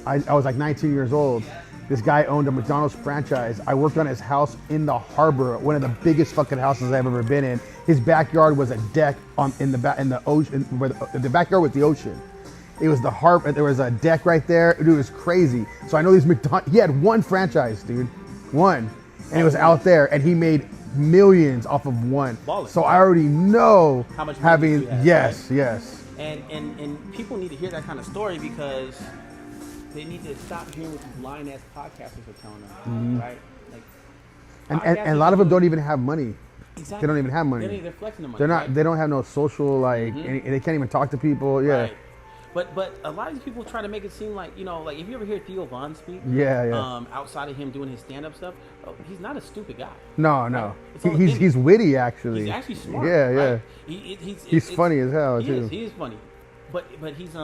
was like 19 years old. This guy owned a McDonald's franchise. I worked on his house in the harbor, one of the biggest fucking houses I've ever been in. His backyard was a deck in the ocean, where the backyard was the ocean. It was the harbor. There was a deck right there. Dude, it was crazy. So I know these McDonald's. He had one franchise, dude, one, and it was out there, and he made millions off of one. Baller. So I already know how much having you have, yes. And people need to hear that kind of story because they need to stop hearing what these lying ass podcasters are telling them, right? Like, and a lot of them don't even have money. Exactly. They don't even have money. They're flexing the money. They're not. Right? They don't have no social and they can't even talk to people. Yeah. Right. But a lot of these people try to make it seem like like if you ever hear Theo Von speak, outside of him doing his stand up stuff, he's not a stupid guy. No. Right? He's witty actually. He's actually smart. Yeah. Right? He's funny as hell too. He is funny, but he's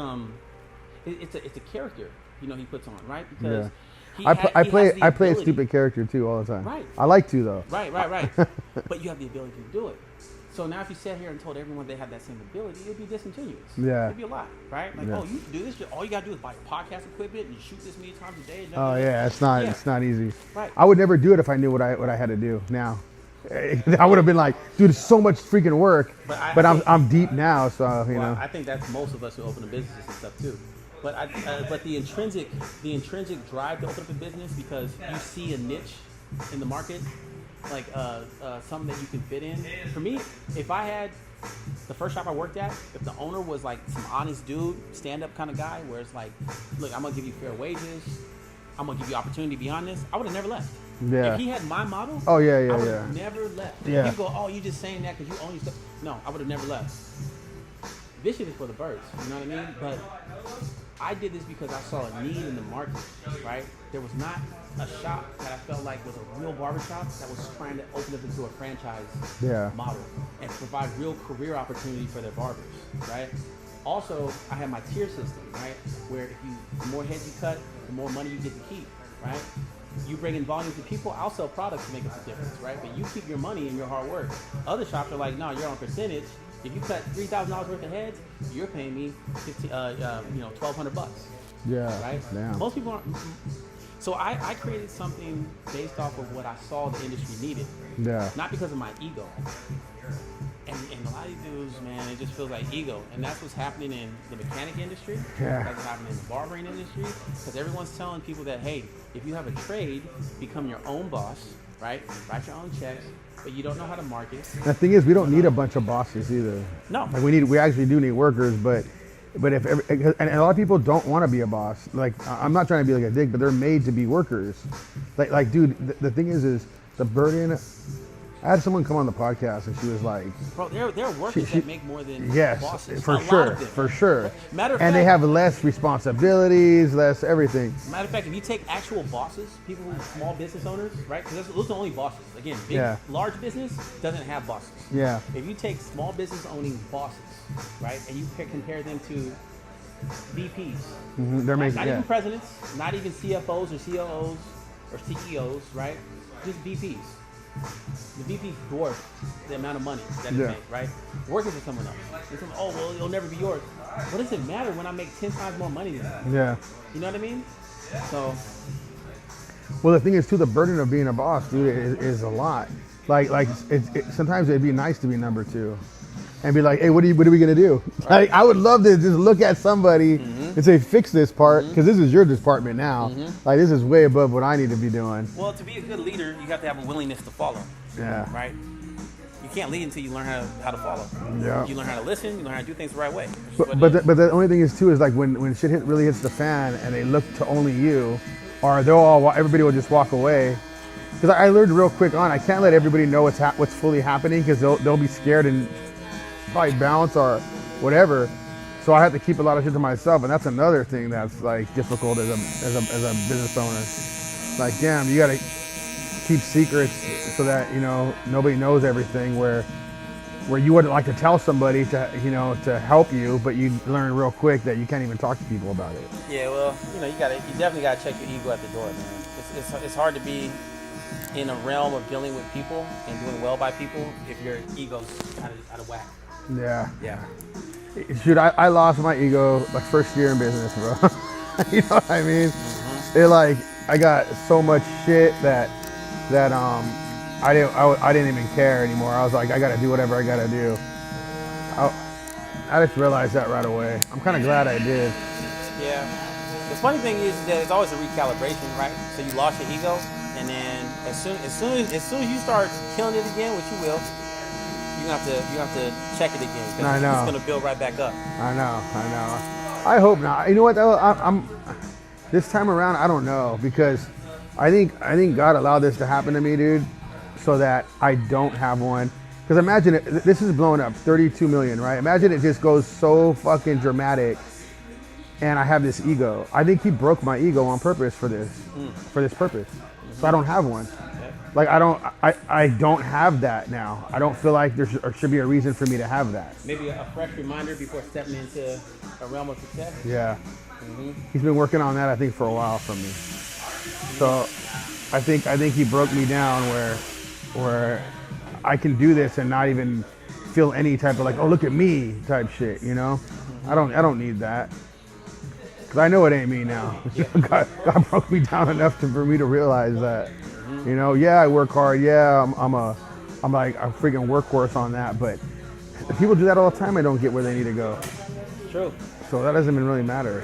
it's a character he puts on, right? Because I play a stupid character too all the time. Right. I like to though. Right. But you have the ability to do it. So now if you sat here and told everyone they have that same ability, it would be disingenuous. Yeah. It'd be a lot, right? Like, you can do this. All you got to do is buy podcast equipment and shoot this many times a day. Oh, yeah. It's not easy. Right. I would never do it if I knew what I had to do now. I would have been like, dude, it's so much freaking work. But I'm deep now, so, you know. I think that's most of us who open a business and stuff, too. But the intrinsic drive to open up a business because you see a niche in the market, like something that you can fit in. For me, if I had the first shop I worked at, if the owner was like some honest dude, stand-up kind of guy, where it's like, look, I'm gonna give you fair wages, I'm gonna give you opportunity beyond this, I would have never left. Yeah. If he had my model, I would have never left. Yeah. You go, oh, you just saying that because you own your stuff. No, I would have never left. This shit is for the birds, you know what I mean? But I did this because I saw a need in the market, right? There was not a shop that I felt like was a real barbershop that was trying to open up into a franchise model and provide real career opportunity for their barbers, right? Also, I had my tier system, right? Where the more heads you cut, the more money you get to keep, right? You bring in volume to people, I'll sell products to make up the difference, right? But you keep your money and your hard work. Other shops are like, no, you're on percentage. If you cut $3,000 worth of heads, you're paying me $1,200. Yeah. Right. Damn. Most people aren't. So I created something based off of what I saw the industry needed, Yeah. Not because of my ego. And a lot of these dudes, man, it just feels like ego. And that's what's happening in the mechanic industry. Yeah. That's what's happening in the barbering industry. Because everyone's telling people that, hey, if you have a trade, become your own boss, right? Write your own checks, but you don't know how to market. The thing is, we don't need a bunch of bosses either. No. Like we actually do need workers, but if and a lot of people don't want to be a boss. Like, I'm not trying to be like a dick, but they're made to be workers. Like dude, the thing is the burden. I had someone come on the podcast and she was like, bro, there are workers that make more than yes, bosses. for sure. Matter of and fact, they have less responsibilities, less everything. Matter of fact, if you take actual bosses, people who are small business owners, right? Because those are the only bosses. Again, large business doesn't have bosses. Yeah. If you take small business owning bosses, right, and you compare them to VPs, They're making, not even presidents, not even CFOs or COOs or CEOs, right? Just VPs. The VPs dwarf the amount of money that is made, right? Working for someone else. And someone, oh, well, it'll never be yours. What does it matter when I make 10 times more money than you? Yeah. You know what I mean? So. Well, the thing is, too, the burden of being a boss, dude, is a lot. Like sometimes it'd be nice to be number two and be like, hey, what are we going to do? Like, I would love to just look at somebody and say, fix this part, because this is your department now. Like, this is way above what I need to be doing. Well, to be a good leader, you have to have a willingness to follow. Yeah. Right? You can't lead until you learn how to follow. Yeah. You learn how to listen, you learn how to do things the right way. But the only thing is, too, is like when shit really hits the fan and they look to only you, or everybody will just walk away. Because I learned real quick on, I can't let everybody know what's fully happening, because they'll be scared and probably bounce or whatever. So I have to keep a lot of shit to myself, and that's another thing that's like difficult as a business owner. Like, damn, you gotta keep secrets so that nobody knows everything. Where you wouldn't like to tell somebody to help you, but you learn real quick that you can't even talk to people about it. Yeah, well, you definitely gotta check your ego at the door, man. It's hard to be in a realm of dealing with people and doing well by people if your ego's kind of out of whack. Yeah. Yeah. Shoot, I lost my ego like first year in business, bro. You know what I mean? It like I got so much shit that I didn't even care anymore. I was like, I gotta do whatever I gotta do. I just realized that right away. I'm kind of glad I did. Yeah. The funny thing is that it's always a recalibration, right? So you lost your ego, and then as soon as you start killing it again, which you will, you have to check it again, because it's gonna build right back up. I know. I hope not. You know what though? I'm this time around, I don't know, because I think God allowed this to happen to me, dude, so that I don't have one. Because imagine this is blowing up 32 million, right? Imagine it just goes so fucking dramatic, and I have this ego. I think He broke my ego on purpose for this purpose. So I don't have one. Like I don't have that now. I don't feel like there should be a reason for me to have that. Maybe a fresh reminder before stepping into a realm of success. Yeah. He's been working on that, I think, for a while for me. So I think He broke me down where I can do this and not even feel any type of like, oh, look at me type shit, I don't need that. Because I know it ain't me now. God broke me down enough for me to realize that. Yeah, I work hard. Yeah, I'm like a freaking workhorse on that. But if people do that all the time, I don't get where they need to go. True. So that doesn't even really matter.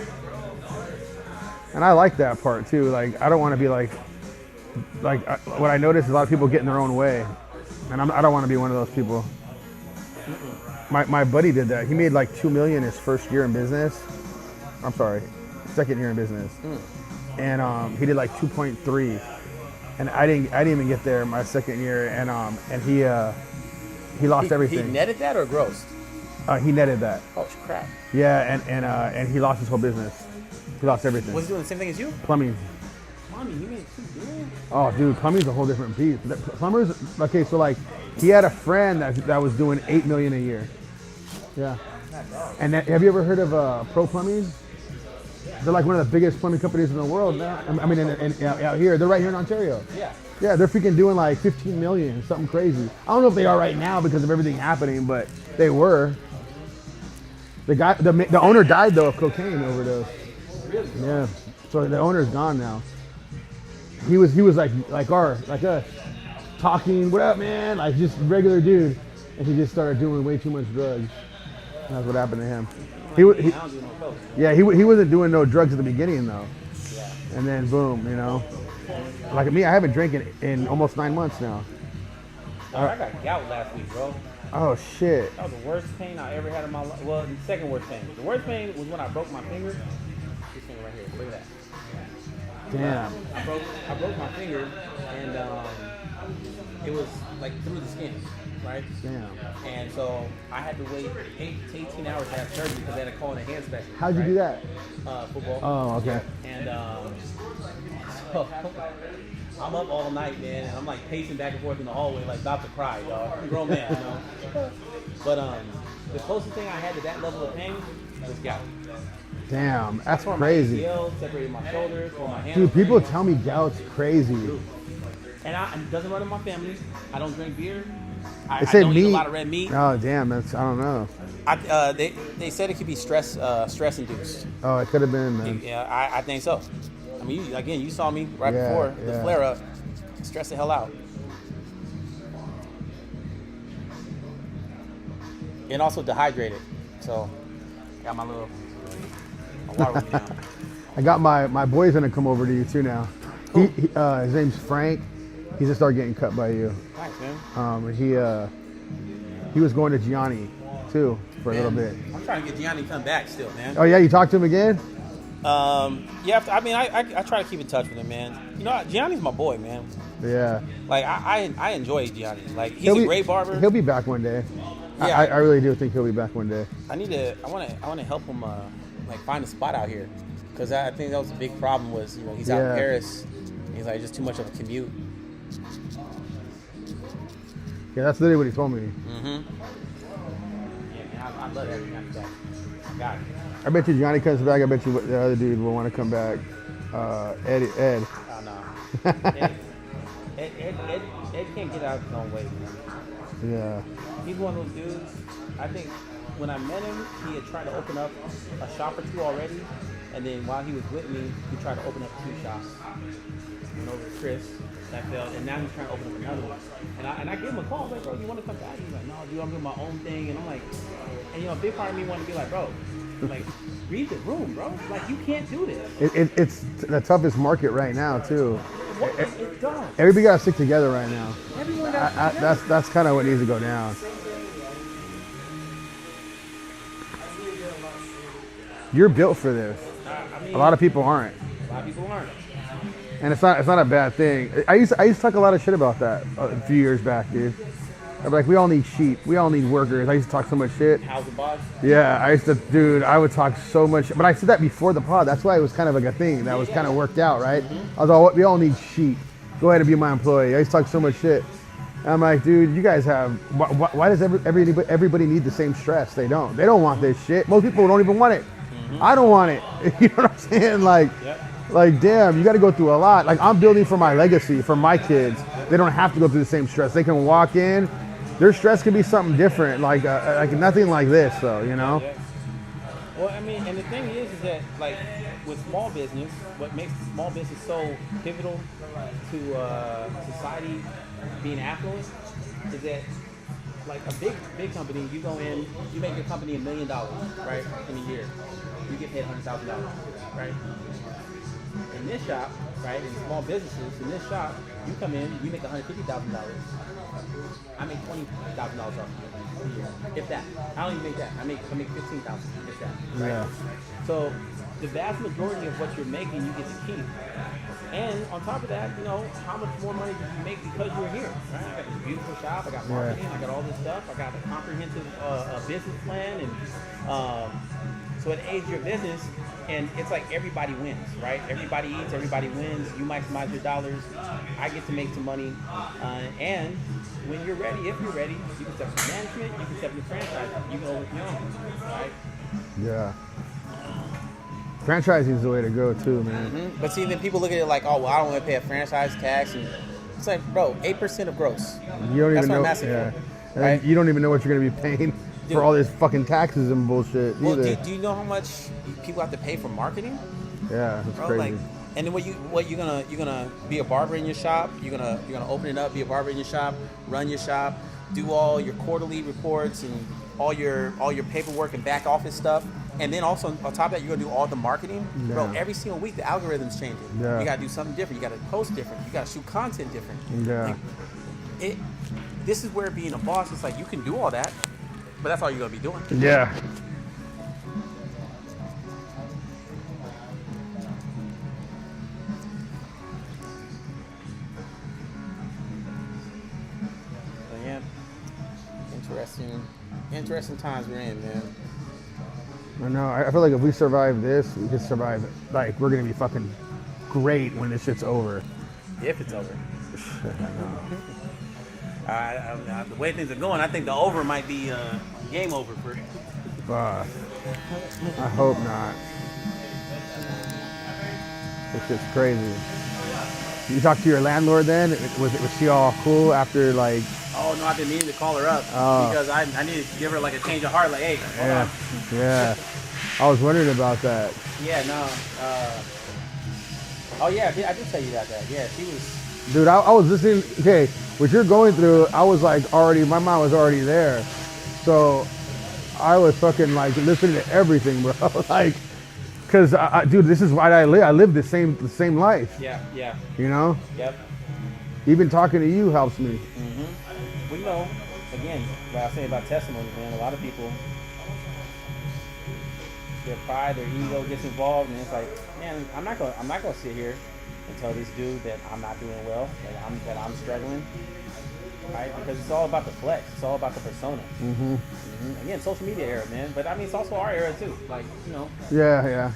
And I like that part too. Like I don't want to be like what I notice is a lot of people get in their own way, and I don't want to be one of those people. My buddy did that. He made like $2 million his first year in business. I'm sorry, second year in business, and he did like 2.3. And I didn't even get there my second year, and he lost everything. He netted that or grossed? He netted that. Oh crap! Yeah, and he lost his whole business. He lost everything. Was he doing the same thing as you? Plumbing. Plumbing, you made $2 million? Oh, dude, plumbing's a whole different beast. Plumbers, okay, so like he had a friend that was doing $8 million a year. Yeah. And have you ever heard of Pro Plumbing? They're like one of the biggest plumbing companies in the world now. I mean, out here. They're right here in Ontario. Yeah. Yeah, they're freaking doing like 15 million, something crazy. I don't know if they are right now because of everything happening, but they were. The owner died though of cocaine overdose. Really? Yeah. So the owner's gone now. He was like us. talking, what up, man? Like just regular dude. And he just started doing way too much drugs. And that's what happened to him. I don't do no coke. Yeah, he wasn't doing no drugs at the beginning though. Yeah. And then boom, you know. Like me, I haven't drank in almost 9 months now. I got gout last week, bro. Oh shit. That was the worst pain I ever had in my life. Well, the second worst pain. The worst pain was when I broke my finger. This finger right here. Look at that. Damn. I broke my finger, and it was like through the skin, right? Damn. And so I had to wait 8 to 18 hours to have surgery because they had to call in a hand specialist. How'd you do that? Football. Oh, okay. And so I'm up all night, man, and I'm like pacing back and forth in the hallway, like about to cry, dog. I'm a grown man, you know. But the closest thing I had to that level of pain was gout. Damn, that's My crazy. ACL, separated my shoulders, or my hands. Dude, people tell me gout's crazy. And it doesn't run in my family. I don't drink beer. I They said don't meat. eat a lot of red meat. Oh, damn, that's, I don't know. They said it could be stress induced. Oh, it could have been, man. Yeah, I think so. I mean, you saw me right Yeah, before the yeah. flare up. Stress the hell out. And also dehydrated. So, got my water with me now. I got my boy's gonna come over to you too now. His name's Frank. He's gonna start getting cut by you. Nice, man. He was going to Gianni too for a little bit. I'm trying to get Gianni to come back still, man. Oh yeah, you talked to him again? Yeah, I mean, I try to keep in touch with him, man. You know, Gianni's my boy, man. Yeah. Like, I enjoy Gianni. Like, he's a great barber. He'll be back one day. Yeah. I really do think he'll be back one day. I want to help him, like, find a spot out here. Because I think that was a big problem was, you know, he's out in Paris. He's like, just too much of a commute. Yeah, that's literally what he told me. Mm-hmm. Yeah, man, I love that Gianni back. I got it. I bet you Gianni comes back. I bet you the other dude will want to come back. Ed. Oh, no. Ed can't get out of his own way, man. Yeah. He's one of those dudes. I think when I met him, he had tried to open up a shop or two already. And then while he was with me, he tried to open up 2 shops. Went over to Chris, that failed, and now he's trying to open up another one. And I gave him a call. I was like, bro, you want to come back? He's like, no, dude, I'm doing my own thing. And I'm like, and you know, a big part of me wanted to be like, bro, like, read the room, bro. Like, you can't do this. It's the toughest market right now too. It does. Everybody got to stick together right now. Everyone got to stick together. That's kind of what needs to go down. You're built for this. I mean, A lot of people aren't. a lot of people aren't. And it's not a bad thing. I used to talk a lot of shit about that a few years back, dude. I'd be like, we all need sheep. We all need workers. I used to talk so much shit. Howlsoverbaaz? Yeah, I would talk so much. But I said that before the pod. That's why it was kind of like a thing that was kind of worked out, right? I was like, we all need sheep. Go ahead and be my employee. I used to talk so much shit. And I'm like, dude, you guys have, why does everybody need the same stress? They don't. They don't want this shit. Most people don't even want it. I don't want it. You know what I'm saying? Like, damn, you got to go through a lot. Like, I'm building for my legacy, for my kids. They don't have to go through the same stress. They can walk in. Their stress could be something different, like nothing like this, though, you know? Yeah. Well, I mean, and the thing is that, like, with small business, what makes small business so pivotal to society being affluent is that, like, a big company, you go in, you make your company $1 million, right, in a year. You get paid $100,000, right? In this shop, right, in small businesses, in this shop, you come in, you make $150,000. I make $20,000 off a year, if that. I don't even make that. I make $15,000, if that. Right? Yeah. So the vast majority of what you're making, you get to keep. And on top of that, you know, how much more money did you make because you're here? Right? I got this beautiful shop. I got marketing. I got all this stuff. I got a comprehensive business plan, and so it aids your business. And it's like everybody wins, right? Everybody eats, everybody wins. You maximize your dollars. I get to make some money. And when you're ready, if you're ready, you can set up management, you can set up your franchise, you can open your own, right? Yeah. Franchising is the way to go, too, man. Mm-hmm. But see, then people look at it like, oh, well, I don't want to pay a franchise tax. And it's like, bro, 8% of gross. You don't That's even what know. I'm asking Yeah. for. And Right? you don't even know what you're going to be paying for all this fucking taxes and bullshit Well, either. do you know how much people have to pay for marketing? Yeah, that's Bro, crazy. like, And then you're gonna be a barber in your shop. You're gonna open it up, be a barber in your shop, run your shop, do all your quarterly reports and all your paperwork and back office stuff. And then also on top of that, you're gonna do all the marketing. Yeah. Bro, every single week the algorithm's changing. Yeah. You gotta do something different. You gotta post different. You gotta shoot content different. Yeah. Like, this is where being a boss, it's like you can do all that, but that's all you're gonna be doing. Yeah. So yeah, interesting times we're in, man. I know. I feel like if we survive this, we could survive it. Like, we're gonna be fucking great when this shit's over. If it's over. The way things are going, I think the over might be game over for. I hope not. This shit's crazy. You talked to your landlord then? Was she all cool after like? Oh no, I've been meaning to call her up because I needed to give her like a change of heart. Like, hey, hold on. Yeah. I was wondering about that. Yeah, no. Oh yeah, I did tell you about that. Yeah, she was. Dude, I was listening. Okay, what you're going through, I was like already. My mind was already there, so I was fucking like listening to everything, bro. Like, cause dude, this is why I live. I live the same life. Yeah. You know. Yep. Even talking to you helps me. Mm-hmm. We know. Again, what I was saying about testimony, man. A lot of people, their pride, their ego gets involved, and it's like, man, I'm not gonna sit here and tell this dude that I'm not doing well, that I'm struggling, right? Because it's all about the flex. It's all about the persona. Again, social media era, man. But I mean, it's also our era too. Like, you know. Yeah.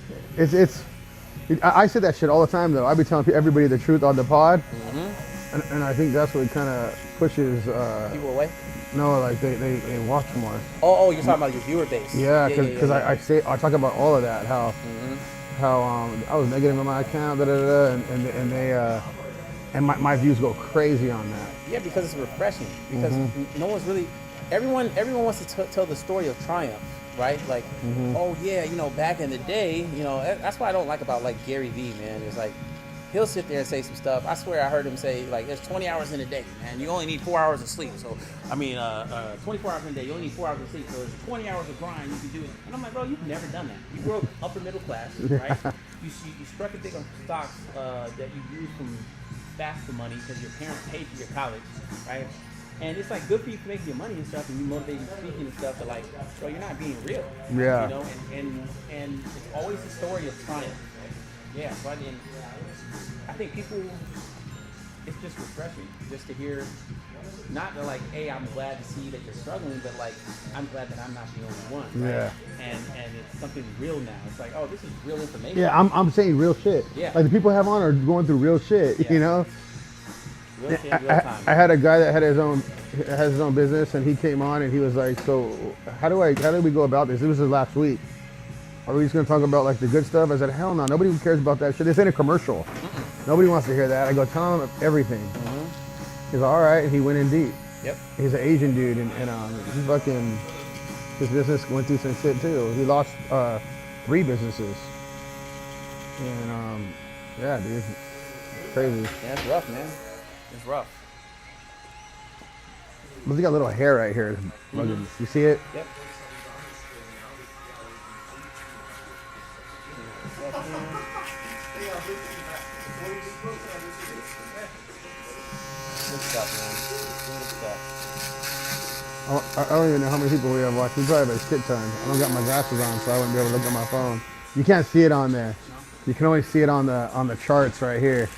I say that shit all the time though. I be telling everybody the truth on the pod, and I think that's what kind of pushes people away. No, like they watch more. Oh, you're talking about your viewer base. Yeah, because I talk about all of that. How I was negative on my account, and they and my views go crazy on that. Yeah, because it's refreshing. Because no one's really, everyone wants to tell the story of triumph, right? Like, oh yeah, you know, back in the day, you know, that's what I don't like about like Gary Vee, man. It's like, he'll sit there and say some stuff. I swear I heard him say, like, there's 20 hours in a day, man. You only need 4 hours of sleep. So, 24 hours in a day, you only need 4 hours of sleep. So, there's 20 hours of grind, you can do it. And I'm like, bro, you've never done that. You grew up upper middle class, right? You struck a big on stocks that you used from fast money because your parents paid for your college, right? And it's like good for you for making your money and stuff, and you motivating speaking and stuff, but like, bro, you're not being real. Yeah. You know, and it's always a story of triumph. Yeah, so I think people, it's just refreshing just to hear, not that like, hey, I'm glad to see that you're struggling, but like, I'm glad that I'm not the only one. Right? Yeah. And it's something real now. It's like, oh, this is real information. Yeah, I'm saying real shit. Yeah. Like the people I have on are going through real shit. Yeah. You know. Real shit, real time. I had a guy that has his own business, and he came on and he was like, so how do we go about this? This was his last week. Are we just gonna talk about like the good stuff? I said, hell no, nobody cares about that shit. This ain't a commercial. Nobody wants to hear that. I go, tell him everything. He's like, all right, and he went in deep. Yep. He's an Asian dude, and he fucking, his business went through some shit too. He lost 3 businesses. And yeah, dude, it's crazy. Yeah, it's rough, man. It's rough. But he got a little hair right here. You see it? Yep. Good stuff, man. Good stuff. I don't even know how many people we have watching. We probably have a shit ton. I don't got my glasses on, so I wouldn't be able to look at my phone. You can't see it on there. You can only see it on the charts right here.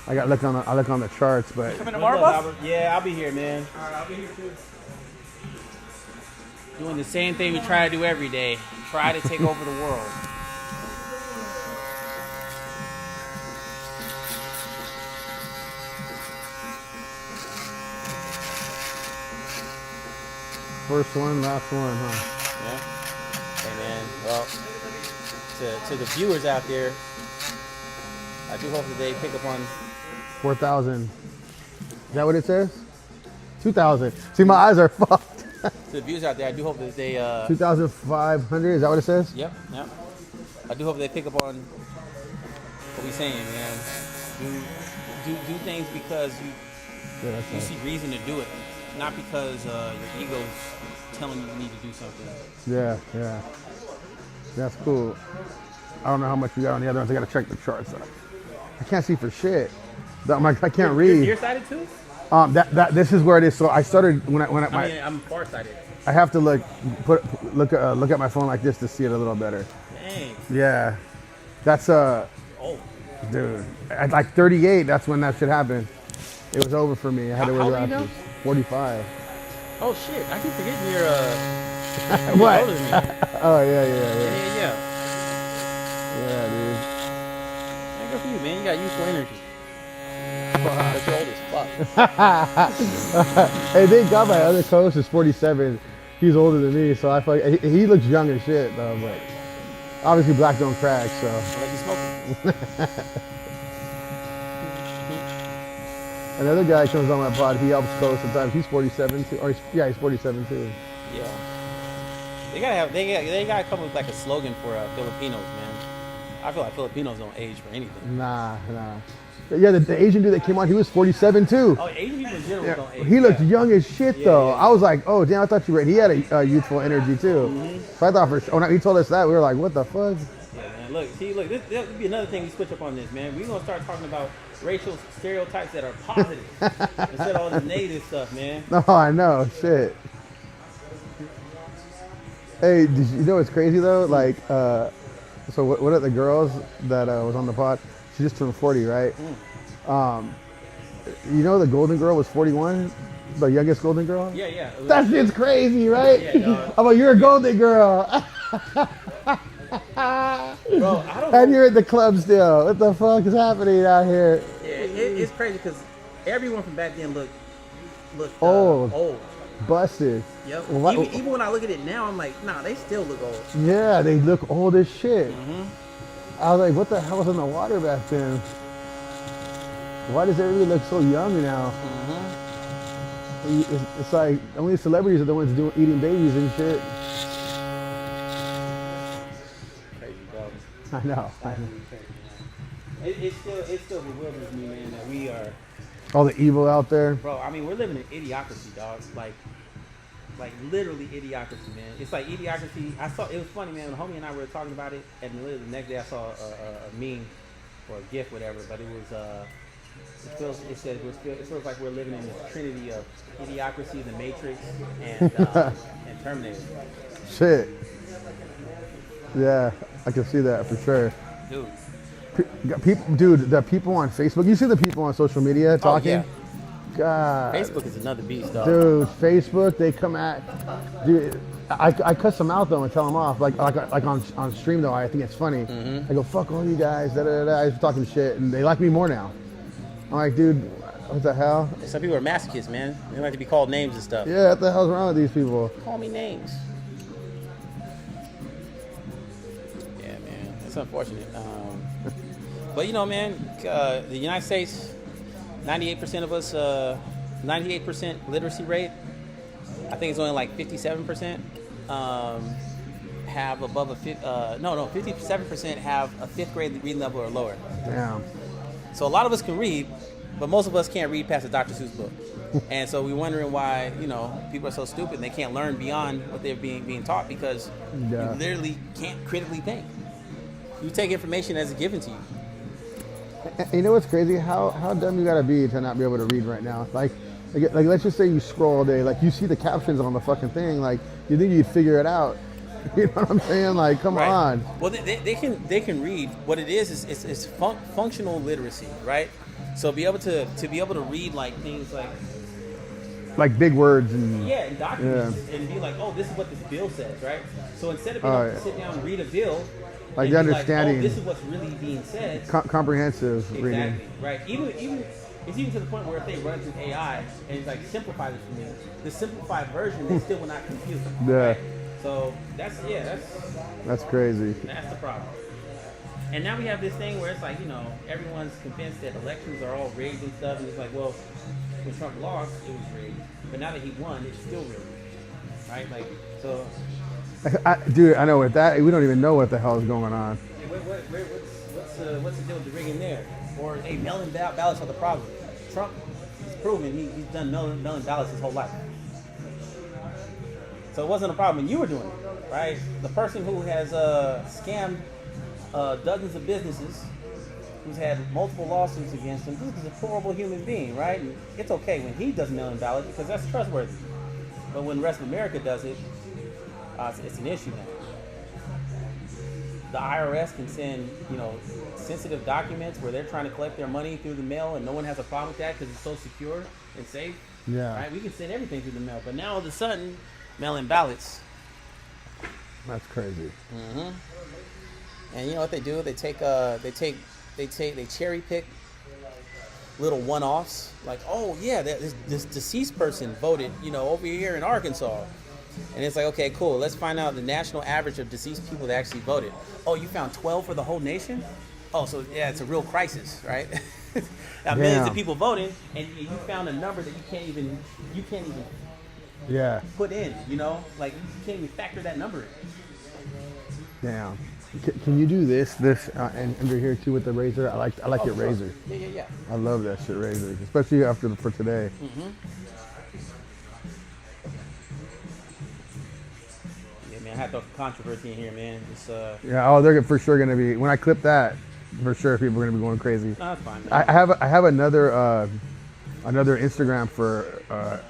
I look on the charts, but Coming tomorrow, boss? Yeah, I'll be here, man. All right, I'll be here too. Doing the same thing we try to do every day. Try to take over the world. first one, last one, huh? Yeah. Hey, man. Well, to the viewers out there, I do hope that they pick up on 4,000. Is that what it says? 2,000. See, my eyes are fucked. to the viewers out there. I do hope that they 2,500. Is that what it says? Yep. I do hope they pick up on we saying, man. Do things because you see reason to do it, not because your ego's telling you need to do something. Yeah. That's cool. I don't know how much we got on the other ones. I gotta check the charts out. I can't see for shit. I can't read. You're nearsighted too? This is where it is. So I started I'm farsighted. I have to look at my phone like this to see it a little better. Dang. Yeah, that's Oh. dude. At like 38, that's when that shit happened. It was over for me. I had to wear How old are you glasses. now? 45. Oh shit! I keep forgetting you're What? older than me. Oh yeah. Yeah. Yeah, dude. Man, good for you, man. You got youthful energy. But you're old as fuck. Hey, thank God my other coach is 47. He's older than me, so I feel like he looks young as shit though. But obviously, black don't crack, so. Unless you smoke. Another guy comes on my pod. He helps coach sometimes. He's 47 too, he's 47 too. Yeah. They gotta come with like a slogan for Filipinos, man. I feel like Filipinos don't age for anything. Nah. Yeah, the Asian dude that came on, he was 47 too. Oh, Asian people in general don't age. He looked young as shit though. Yeah. I was like, oh damn, I thought you were. He had a youthful energy too. Mm-hmm. So I thought for sure. When he told us that, we were like, what the fuck? Yeah, man. Look, this would be another thing we switch up on this, man. We're gonna start talking about racial stereotypes that are positive instead of all this negative stuff, man. No, I know, shit. Hey, did you know what's crazy though? Like, so what are the girls that was on the pod? She just turned 40, right? You know the Golden Girl was 41? The youngest Golden Girl? Yeah. That shit's crazy, right? Yeah, dog. I'm like, you're a Golden Girl. Bro, I don't And know. you're at the club still. What the fuck is happening out here? Yeah, it's crazy because everyone from back then looked Old. Busted. Yep. What- Even when I look at it now, I'm like, nah, they still look old. Yeah, they look old as shit. I was like, what the hell was in the water back then? Why does everybody look so young now? It's like only celebrities are the ones eating babies and shit. Crazy, bro. I know. It still bewilders me, man, that we are, All the evil out there. bro. I mean, we're living in idiocracy, dog. Like literally idiocracy, man. It's like idiocracy. It was funny, man. When homie and I were talking about it, and literally the next day I saw a meme or a GIF, whatever. But it was it feels like we're living in this trinity of idiocracy, the Matrix, and Terminator. Shit. Yeah, I can see that for sure. Dude. The people on Facebook. You see the people on social media talking? yeah. God. Facebook is another beast, dog. Dude, Facebook, they come at, dude. I cuss them out though and tell them off. Like on stream though, I think it's funny. I go, fuck all you guys. I was talking shit, and they like me more now. I'm like, dude, what the hell? Some people are masochists, man. They like to be called names and stuff. Yeah, what the hell's wrong with these people? Call me names. Yeah, man. That's unfortunate. But you know, man, the United States, 98% of us, 98% literacy rate. I think it's only like 57% have above a 57% have a 5th grade reading level or lower. Damn. So a lot of us can read, but most of us can't read past a Dr. Seuss book. And so we're wondering why, people are so stupid and they can't learn beyond what they're being taught because you literally can't critically think. You take information as it's given to you. You know what's crazy? How dumb you gotta be to not be able to read right now? Like let's just say you scroll all day, like you see the captions on the fucking thing, like you think you'd figure it out. You know what I'm saying? Like, come on. Well, they can read. What it is it's functional literacy, right? So be able to read like things like big words and and documents and be like, oh, this is what this bill says, right? So instead of being able to sit down and read a bill, like the understanding, this is what's really being said. Comprehensive reading. Right. Even it's even to the point where if they run through AI and it's like simplify this for me, the simplified version they still will not compute. Yeah. Right? So that's crazy. That's the problem. And now we have this thing where it's like, everyone's convinced that elections are all rigged and stuff, and it's like, well, when Trump lost, it was rigged, but now that he won, it's still rigged, right? Like, so. Dude, I know with that, we don't even know what the hell is going on. What's what's the deal with the rigging there? Or hey, mail-in ballots are the problem. Trump is proven he's done mail-in ballots his whole life. So it wasn't a problem when you were doing it, right? The person who has scammed dozens of businesses, who's had multiple lawsuits against him, this is a horrible human being, right? And it's okay when he does mail-in ballots because that's trustworthy. But when the rest of America does it, it's an issue now. The IRS can send, sensitive documents where they're trying to collect their money through the mail, and no one has a problem with that because it's so secure and safe. Yeah. Right? We can send everything through the mail, but now all of a sudden, mail-in ballots. That's crazy. Mm-hmm. And you know what they do? They cherry pick little one-offs. Like, oh yeah, this deceased person voted, over here in Arkansas. And it's like, okay, cool. Let's find out the national average of deceased people that actually voted. Oh, you found 12 for the whole nation? Oh, so yeah, it's a real crisis, right? Now, millions of people voting, and you found a number that you can't even put in. Like you can't even factor that number in. Damn. Can you do this and under here too with the razor? I like your razor. Yeah. I love that shit razor, especially for today. Mm-hmm. I had the controversy in here, man. They're for sure gonna be when I clip that. For sure, people are gonna be going crazy. No, that's fine, man. I have another Instagram for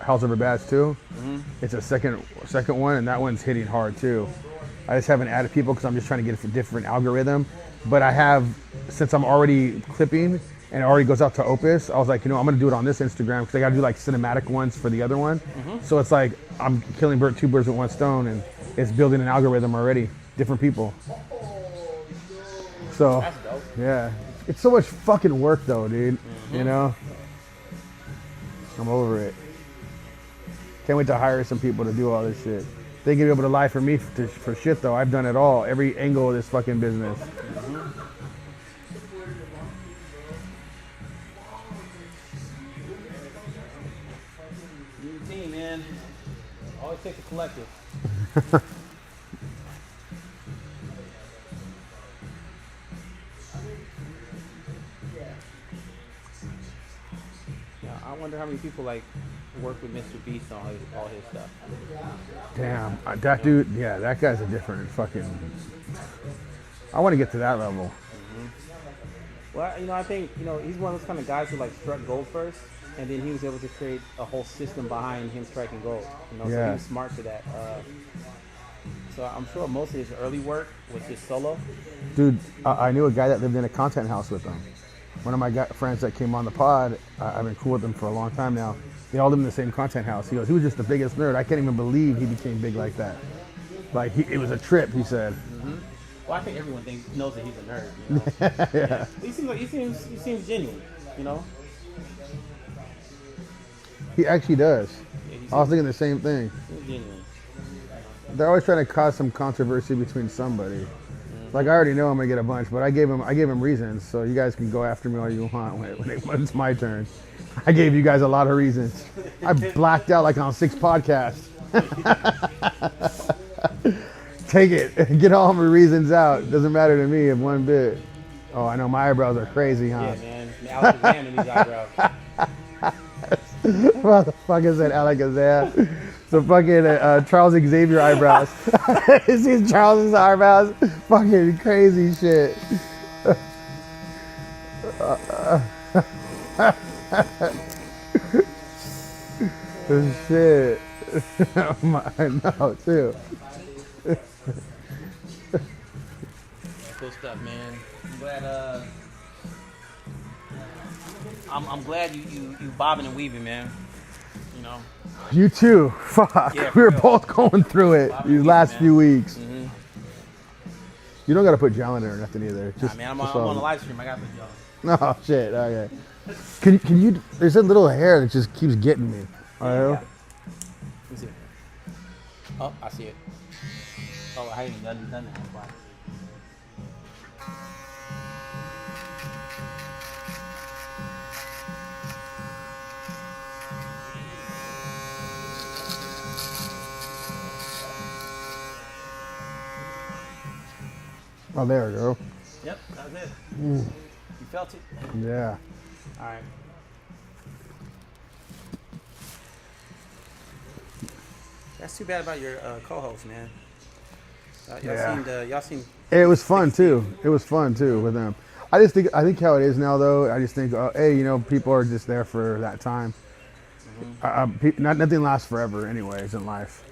Howlsoverbaaz too. Mm-hmm. It's a second one, and that one's hitting hard too. I just haven't added people because I'm just trying to get a different algorithm. But I have, since I'm already clipping and it already goes out to Opus, I was like, I'm gonna do it on this Instagram because I gotta do like cinematic ones for the other one. Mm-hmm. So it's like I'm killing two birds with one stone, and it's building an algorithm already, different people. So, that's dope. Yeah, it's so much fucking work though, dude. Mm-hmm. I'm over it. Can't wait to hire some people to do all this shit. They can be able to lie for me for shit though. I've done it all, every angle of this fucking business. Mm-hmm. New team, man. Always take the collective. I wonder how many people work with Mr. Beast on all his stuff. Damn, that dude, yeah, that guy's a different fucking. I want to get to that level. Mm-hmm. Well, I think he's one of those kind of guys who struck gold first, and then he was able to create a whole system behind him striking gold. So he was smart for that. So I'm sure most of his early work was just solo. Dude, I knew a guy that lived in a content house with him. One of my friends that came on the pod, I've been cool with him for a long time now. They all live in the same content house. He goes, he was just the biggest nerd. I can't even believe he became big like that. It was a trip, he said. Mm-hmm. Well, I think everyone knows that he's a nerd. Yeah. He seems genuine, He actually does. Yeah, I was thinking the same thing. He's genuine. They're always trying to cause some controversy between somebody. Mm-hmm. I already know I'm gonna get a bunch, but I gave him reasons, so you guys can go after me all you want when it's my turn. I gave you guys a lot of reasons. I blacked out on 6 podcasts. Take it. Get all my reasons out. Doesn't matter to me one bit. Oh, I know my eyebrows are crazy, huh? Yeah, man. Alakazam in these eyebrows. What the fuck is that, Alakazam? The fucking Charles Xavier eyebrows. Is these Charles' eyebrows? Fucking crazy shit. Shit. I know too. Cool stuff, man. I'm glad you bobbing and weaving, man. You too. Fuck. Yeah, we were real. both going through it these last few weeks. Mm-hmm. You don't gotta put gel in there or nothing either. Just, I'm on a live stream. I got the gel. No shit. Okay. Can you? There's a little hair that just keeps getting me. Let me see. Oh, I see it. Oh, I haven't done that. That's why. Oh, there we go. Yep, that was it. You felt it? Yeah. All right. That's too bad about your co-host, man. Y'all seemed. It was fun too. It was fun too with them. I think how it is now though. I just think, hey, people are just there for that time. Nothing lasts forever, anyways, in life.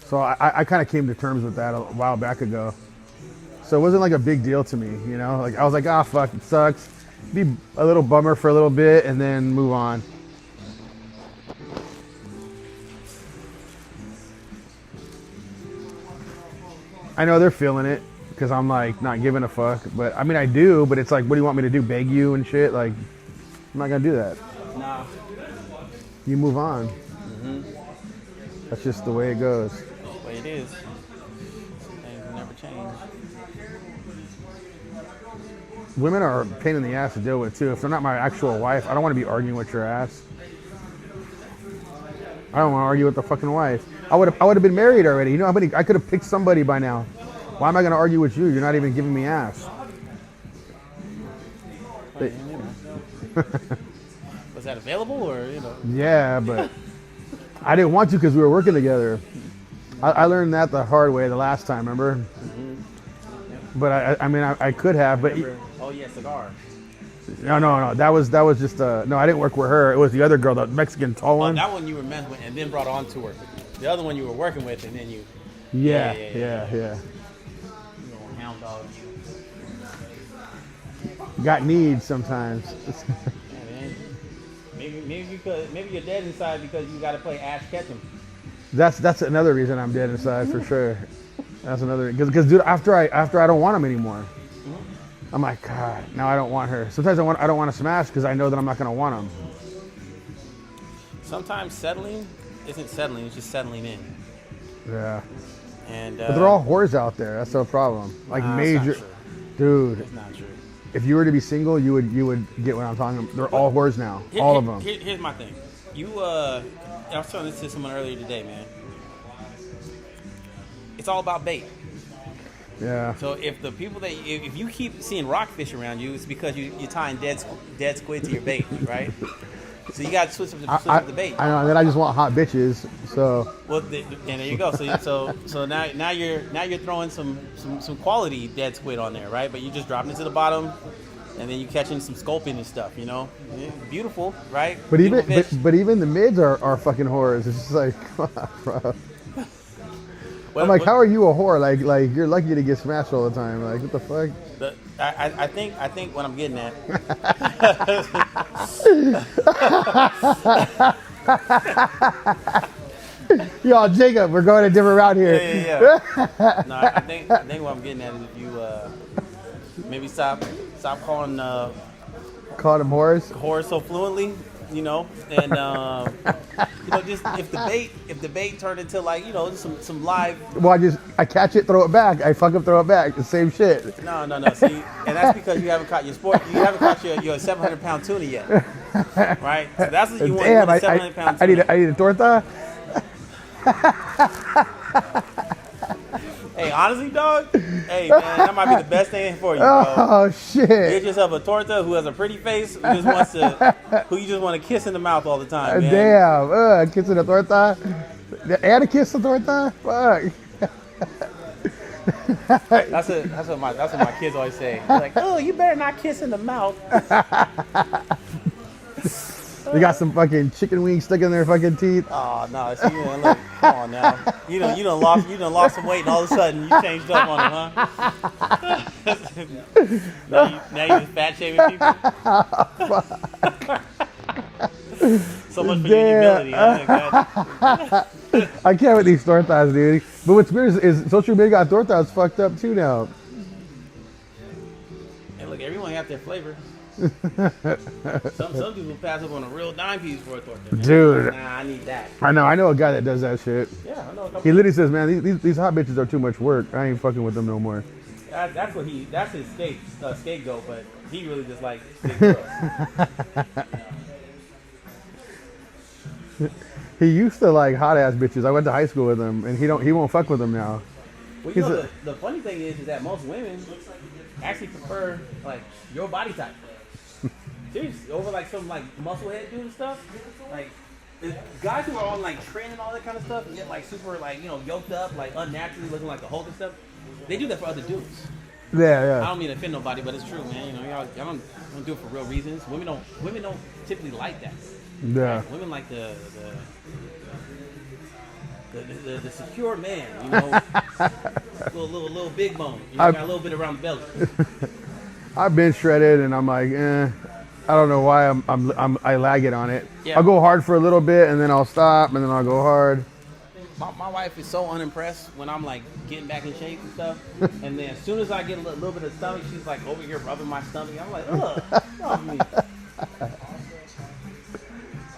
So I kind of came to terms with that a while back ago. So it wasn't like a big deal to me, Like I was like, fuck, it sucks. Be a little bummer for a little bit and then move on. I know they're feeling it because I'm like not giving a fuck, but I mean I do, but it's like, what do you want me to do? Beg you and shit? Like, I'm not gonna do that. Nah. You move on. That's just the way it goes. That's the way it is. Things never change. Women are a pain in the ass to deal with too. If they're not my actual wife, I don't want to be arguing with your ass. I don't want to argue with the fucking wife. I would have been married already. I could have picked somebody by now. Why am I gonna argue with you? You're not even giving me ass. Was that available or Yeah, but I didn't want to because we were working together. I learned that the hard way the last time, remember? But I could have, but oh yeah, cigar. no. That was just no. I didn't work with her. It was the other girl, the Mexican tall one. That one you were messing with and then brought on to work. The other one you were working with and then you. Yeah. You little hound dog. Got needs sometimes. Maybe you're dead inside because you got to play Ash Ketchum. That's another reason I'm dead inside for sure. That's another because dude, after I don't want him anymore. I'm like, God, now I don't want her. Sometimes I don't want to smash because I know that I'm not gonna want him. Sometimes settling isn't settling; it's just settling in. Yeah. And but they're all whores out there. That's the problem. Like major, it's not dude. It's not true. If you were to be single, you would get what I'm talking about. They're all whores now, all of them. Here's my thing. I was telling this to someone earlier today, man. It's all about bait. Yeah. So if the people if you keep seeing rockfish around you, it's because you're tying dead squid to your bait, right? So you got to switch up the bait. I know. And then I just want hot bitches. So. Well, and there you go. So now you're throwing some quality dead squid on there, right? But you're just dropping it to the bottom, and then you're catching some sculpin and stuff. Yeah, beautiful, right? But even the mids are fucking whores. It's just like, come on, bro. I'm like, how are you a whore? Like you're lucky to get smashed all the time. Like, what the fuck? I think what I'm getting at. Yo, Jacob, we're going a different route here. Yeah. No, I think what I'm getting at is if you maybe stop calling them whores so fluently, and just if the bait turned into like some live. Well, I catch it, throw it back. I fuck up, throw it back. The same shit. No. See, and that's because you haven't caught you haven't caught your 700-pound tuna yet, right? So that's what you want. Damn, you want a 700-pound tuna. I need a torta. Hey, honestly, dog. Hey, man, that might be the best thing for you, bro. Oh shit! Get yourself a torta who has a pretty face, who you just want to kiss in the mouth all the time, man. Damn, kissing a torta, and a kiss a torta. Fuck. That's what my kids always say. They're like, oh, you better not kiss in the mouth. They got some fucking chicken wings stuck in their fucking teeth. Oh no! See, look, come on now. You done lost some weight, and all of a sudden you changed up on them, huh? now you just fat shaming people. So much for your humility. Huh? I can't with these tortas, dude. But what's weird is social media got tortas fucked up too now. Hey, look, everyone got their flavor. Some people pass up on a real dime piece for a torta. Dude. Nah, I need that. I know a guy that does that shit. Yeah, I know. He literally says, man, these hot bitches are too much work. I ain't fucking with them no more. That's his scapegoat, but he really just like steak girls. He used to like hot ass bitches. I went to high school with him, and he won't fuck with them now. Well, the funny thing is that most women actually prefer like your body type. Seriously, over like some like muscle head dude and stuff. Like the guys who are on like training and all that kind of stuff and get like super like yoked up, like unnaturally looking like the Hulk and stuff. They do that for other dudes. Yeah. I don't mean to offend nobody, but it's true, man. Y'all don't do it for real reasons. Women don't typically like that. Yeah. Right? Women like the secure man, little big bone. Got a little bit around the belly. I've been shredded, and I'm like, I don't know why I lag it on it. Yeah. I'll go hard for a little bit, and then I'll stop, and then I'll go hard. My wife is so unimpressed when I'm like getting back in shape and stuff, and then as soon as I get a little bit of stomach, she's like over here rubbing my stomach. I'm like, ugh, off me.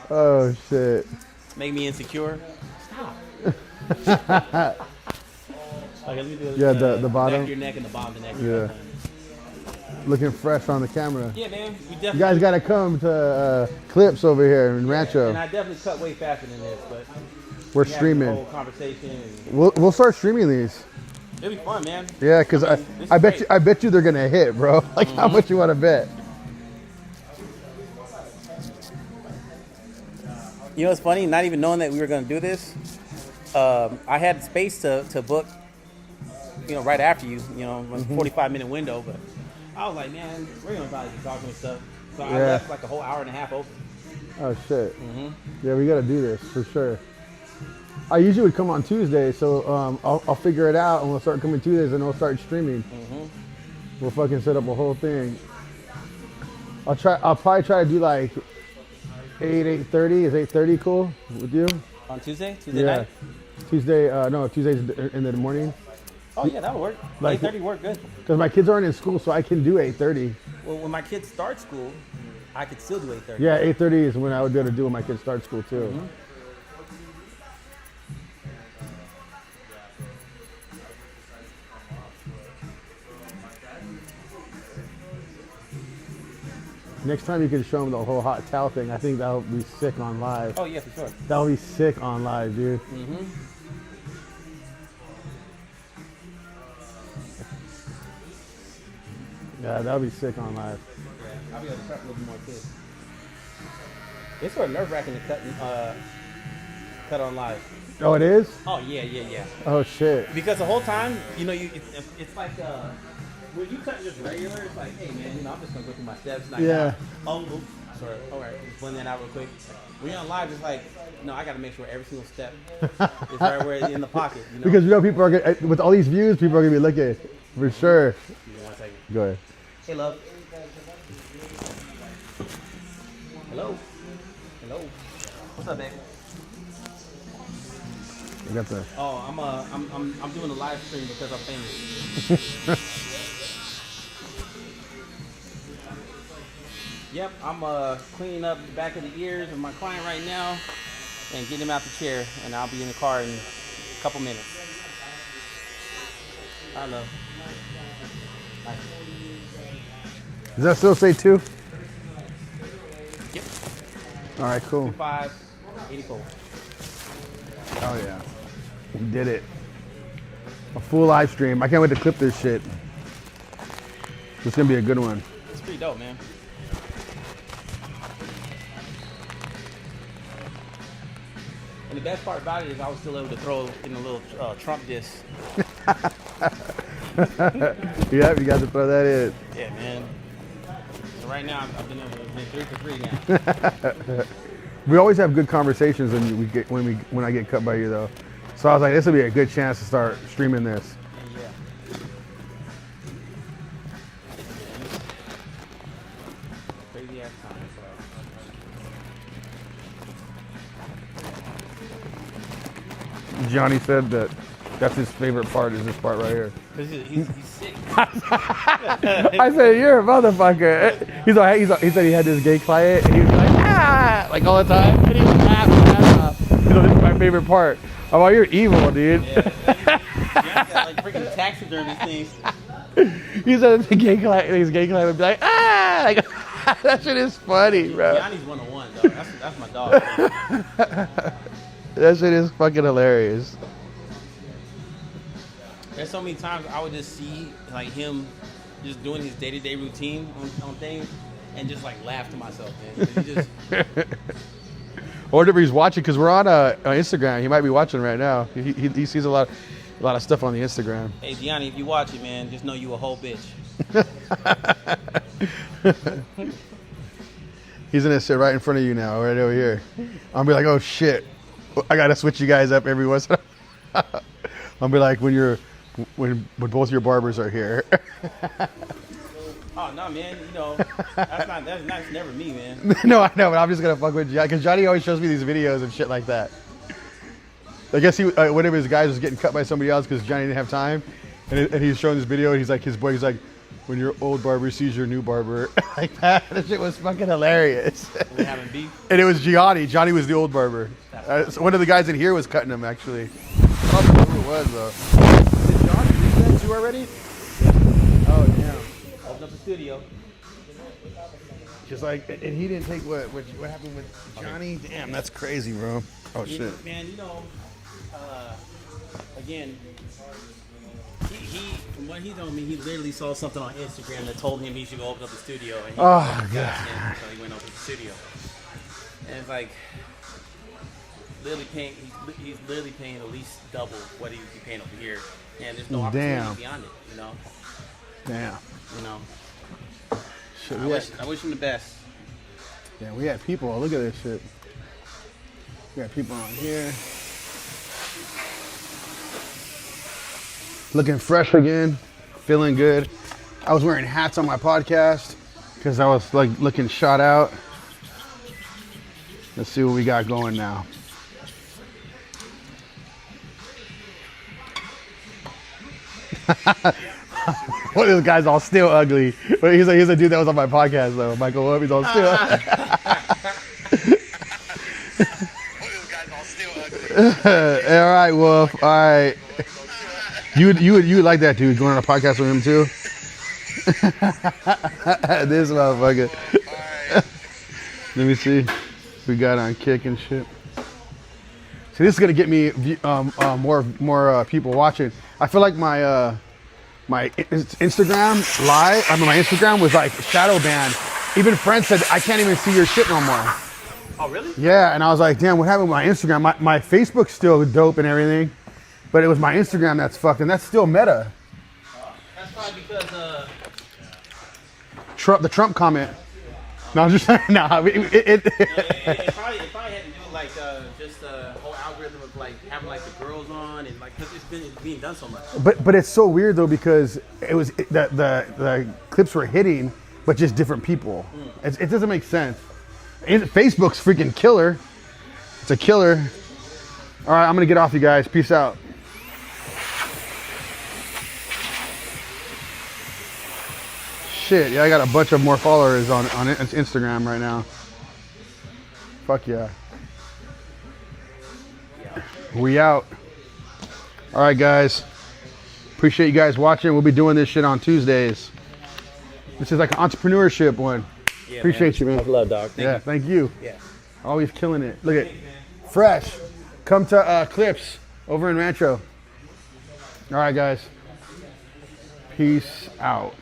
Oh shit. Make me insecure. Stop. Like, let me do the bottom. Back of your neck and the bottom of the neck. Yeah. Looking fresh on the camera. Yeah, man. You guys got to come to Clips over here in Rancho. And I definitely cut way faster than this, but we're streaming. A whole conversation. We'll start streaming these. It'll be fun, man. Yeah, because I bet you they're gonna hit, bro. Like how much you want to bet? You know what's funny? Not even knowing that we were gonna do this, I had space to book. Right after you. 45-minute window, but I was like, man, we're gonna probably be talking and stuff. So I left like a whole hour and a half open. Oh shit. Yeah, we gotta do this for sure. I usually would come on Tuesday, so I'll figure it out and we'll start coming Tuesdays and we'll start streaming. We'll fucking set up a whole thing. I'll probably try to do like 8:30. Is 8:30 cool with you? On Tuesday? Tuesday night? Tuesdays in the morning. Oh yeah, that'll work. Like 8:30 work good. Because my kids aren't in school, so I can do 8:30. Well, when my kids start school, I could still do 8:30. Yeah, 8:30 is when I would be able to do when my kids start school too. Next time you can show them the whole hot towel thing. I think that'll be sick on live. Oh yeah, for sure. That'll be sick on live, dude. Yeah, that'll be sick on live. Yeah, I'll be able to prep a little bit more too. It's sort of nerve-wracking to cut on live. Oh, it is? Oh yeah. Oh shit. Because the whole time, it's like when you cut just regular, it's like, hey man, I'm just gonna go through my steps. Like, Yeah. Sorry. All right, just blend that out real quick. When you're on live, it's like, I gotta make sure every single step is right where it's in the pocket. Because people are gonna, with all these views, people are gonna be looking for sure. Give me 1 second. Go ahead. Hey, love. Hello. What's up, babe? I got the. Oh, I'm doing a live stream because I'm famous. Yep, I'm cleaning up the back of the ears of my client right now and getting him out the chair, and I'll be in the car in a couple minutes. I love. Bye. Does that still say 2? Yep. All right, cool. 2584. Oh yeah, we did it. A full live stream. I can't wait to clip this shit. It's gonna be a good one. It's pretty dope, man. And the best part about it is I was still able to throw in a little Trump diss. Yeah, you got to throw that in. Yeah, man. So right now I've been able to be 3 for 3 now. We always have good conversations when I get cut by you though. So I was like, this will be a good chance to start streaming this. Yeah. Crazy ass time. Johnny said that's his favorite part is this part right here. He's sick. I said, you're a motherfucker. He said he had this gay client and he was like all the time. And he was this is my favorite part. I'm like, you're evil, dude. Yeah, got like freaking taxidermy things. He said his gay client would be like, like, that shit is funny, bro. Johnny's 101, dog. That's my dog. That shit is fucking hilarious. There's so many times I would just see like him just doing his day-to-day routine on things, and just like laugh to myself, man. He just, I wonder if he's watching because we're on Instagram. He might be watching right now. He sees a lot of stuff on the Instagram. hey, Gianni, if you watch it, man, just know you a whole bitch. He's gonna sit right in front of you now, right over here. I'll be like, oh shit, I gotta switch you guys up every once in a while. I'll be like, when both your barbers are here. Oh no, man, you know that's never me, man. No, I know, but I'm just gonna fuck with Johnny because Johnny always shows me these videos and shit like that. I guess one of his guys was getting cut by somebody else because Johnny didn't have time, and he's showing this video and he's like, his boy, he's like, when your old barber sees your new barber, like that. That shit was fucking hilarious. We having beef? And it was Gianni. Johnny was the old barber. So one of the guys in here was cutting him, actually. I don't remember who it was, though. Did Johnny do that too already? Oh, damn. Open up the studio. Just like, and he didn't take what happened with Johnny? Damn, that's crazy, bro. Oh, shit. Man, you know, again, he from what he told me, he literally saw something on Instagram that told him he should go open up the studio. And he God. So he went open the studio. And it's like, literally paying, he's literally paying at least double what he would be paying over here. And there's no opportunity beyond it, you know? Damn. You know? Shit, I wish him the best. Yeah, we had people. Look at this shit. We got people on here. Looking fresh again. Feeling good. I was wearing hats on my podcast because I was like looking shot out. Let's see what we got going now. One of those guys all still ugly. But he's a dude that was on my podcast though. Michael Webb, he's all still all right, Wolf. All right. You would like that dude going on a podcast with him too? This motherfucker. Let me see. We got on Kick and shit. See, this is gonna get me more people watching. I feel like my Instagram live. I mean, my Instagram was like shadow banned. Even friends said I can't even see your shit no more. Oh, really? Yeah, and I was like, damn, what happened with my Instagram? My Facebook's still dope and everything, but it was my Instagram that's fucked, and that's still meta. That's probably because The Trump comment. No, I'm just saying. No, it probably had to do like just the whole algorithm of like having like the girls on and like because it's being done so much. But it's so weird though because the clips were hitting, but just different people. It doesn't make sense. Facebook's freaking killer. It's a killer. All right, I'm gonna get off, you guys. Peace out. Shit, yeah, I got a bunch of more followers on Instagram right now. Fuck yeah. We out. All right, guys. Appreciate you guys watching. We'll be doing this shit on Tuesdays. This is like an entrepreneurship one. Yeah, appreciate you, man. Much love, dog. Thank you. Yeah. Always killing it. Look at fresh. Come to Clips over in Rancho. All right, guys. Peace out.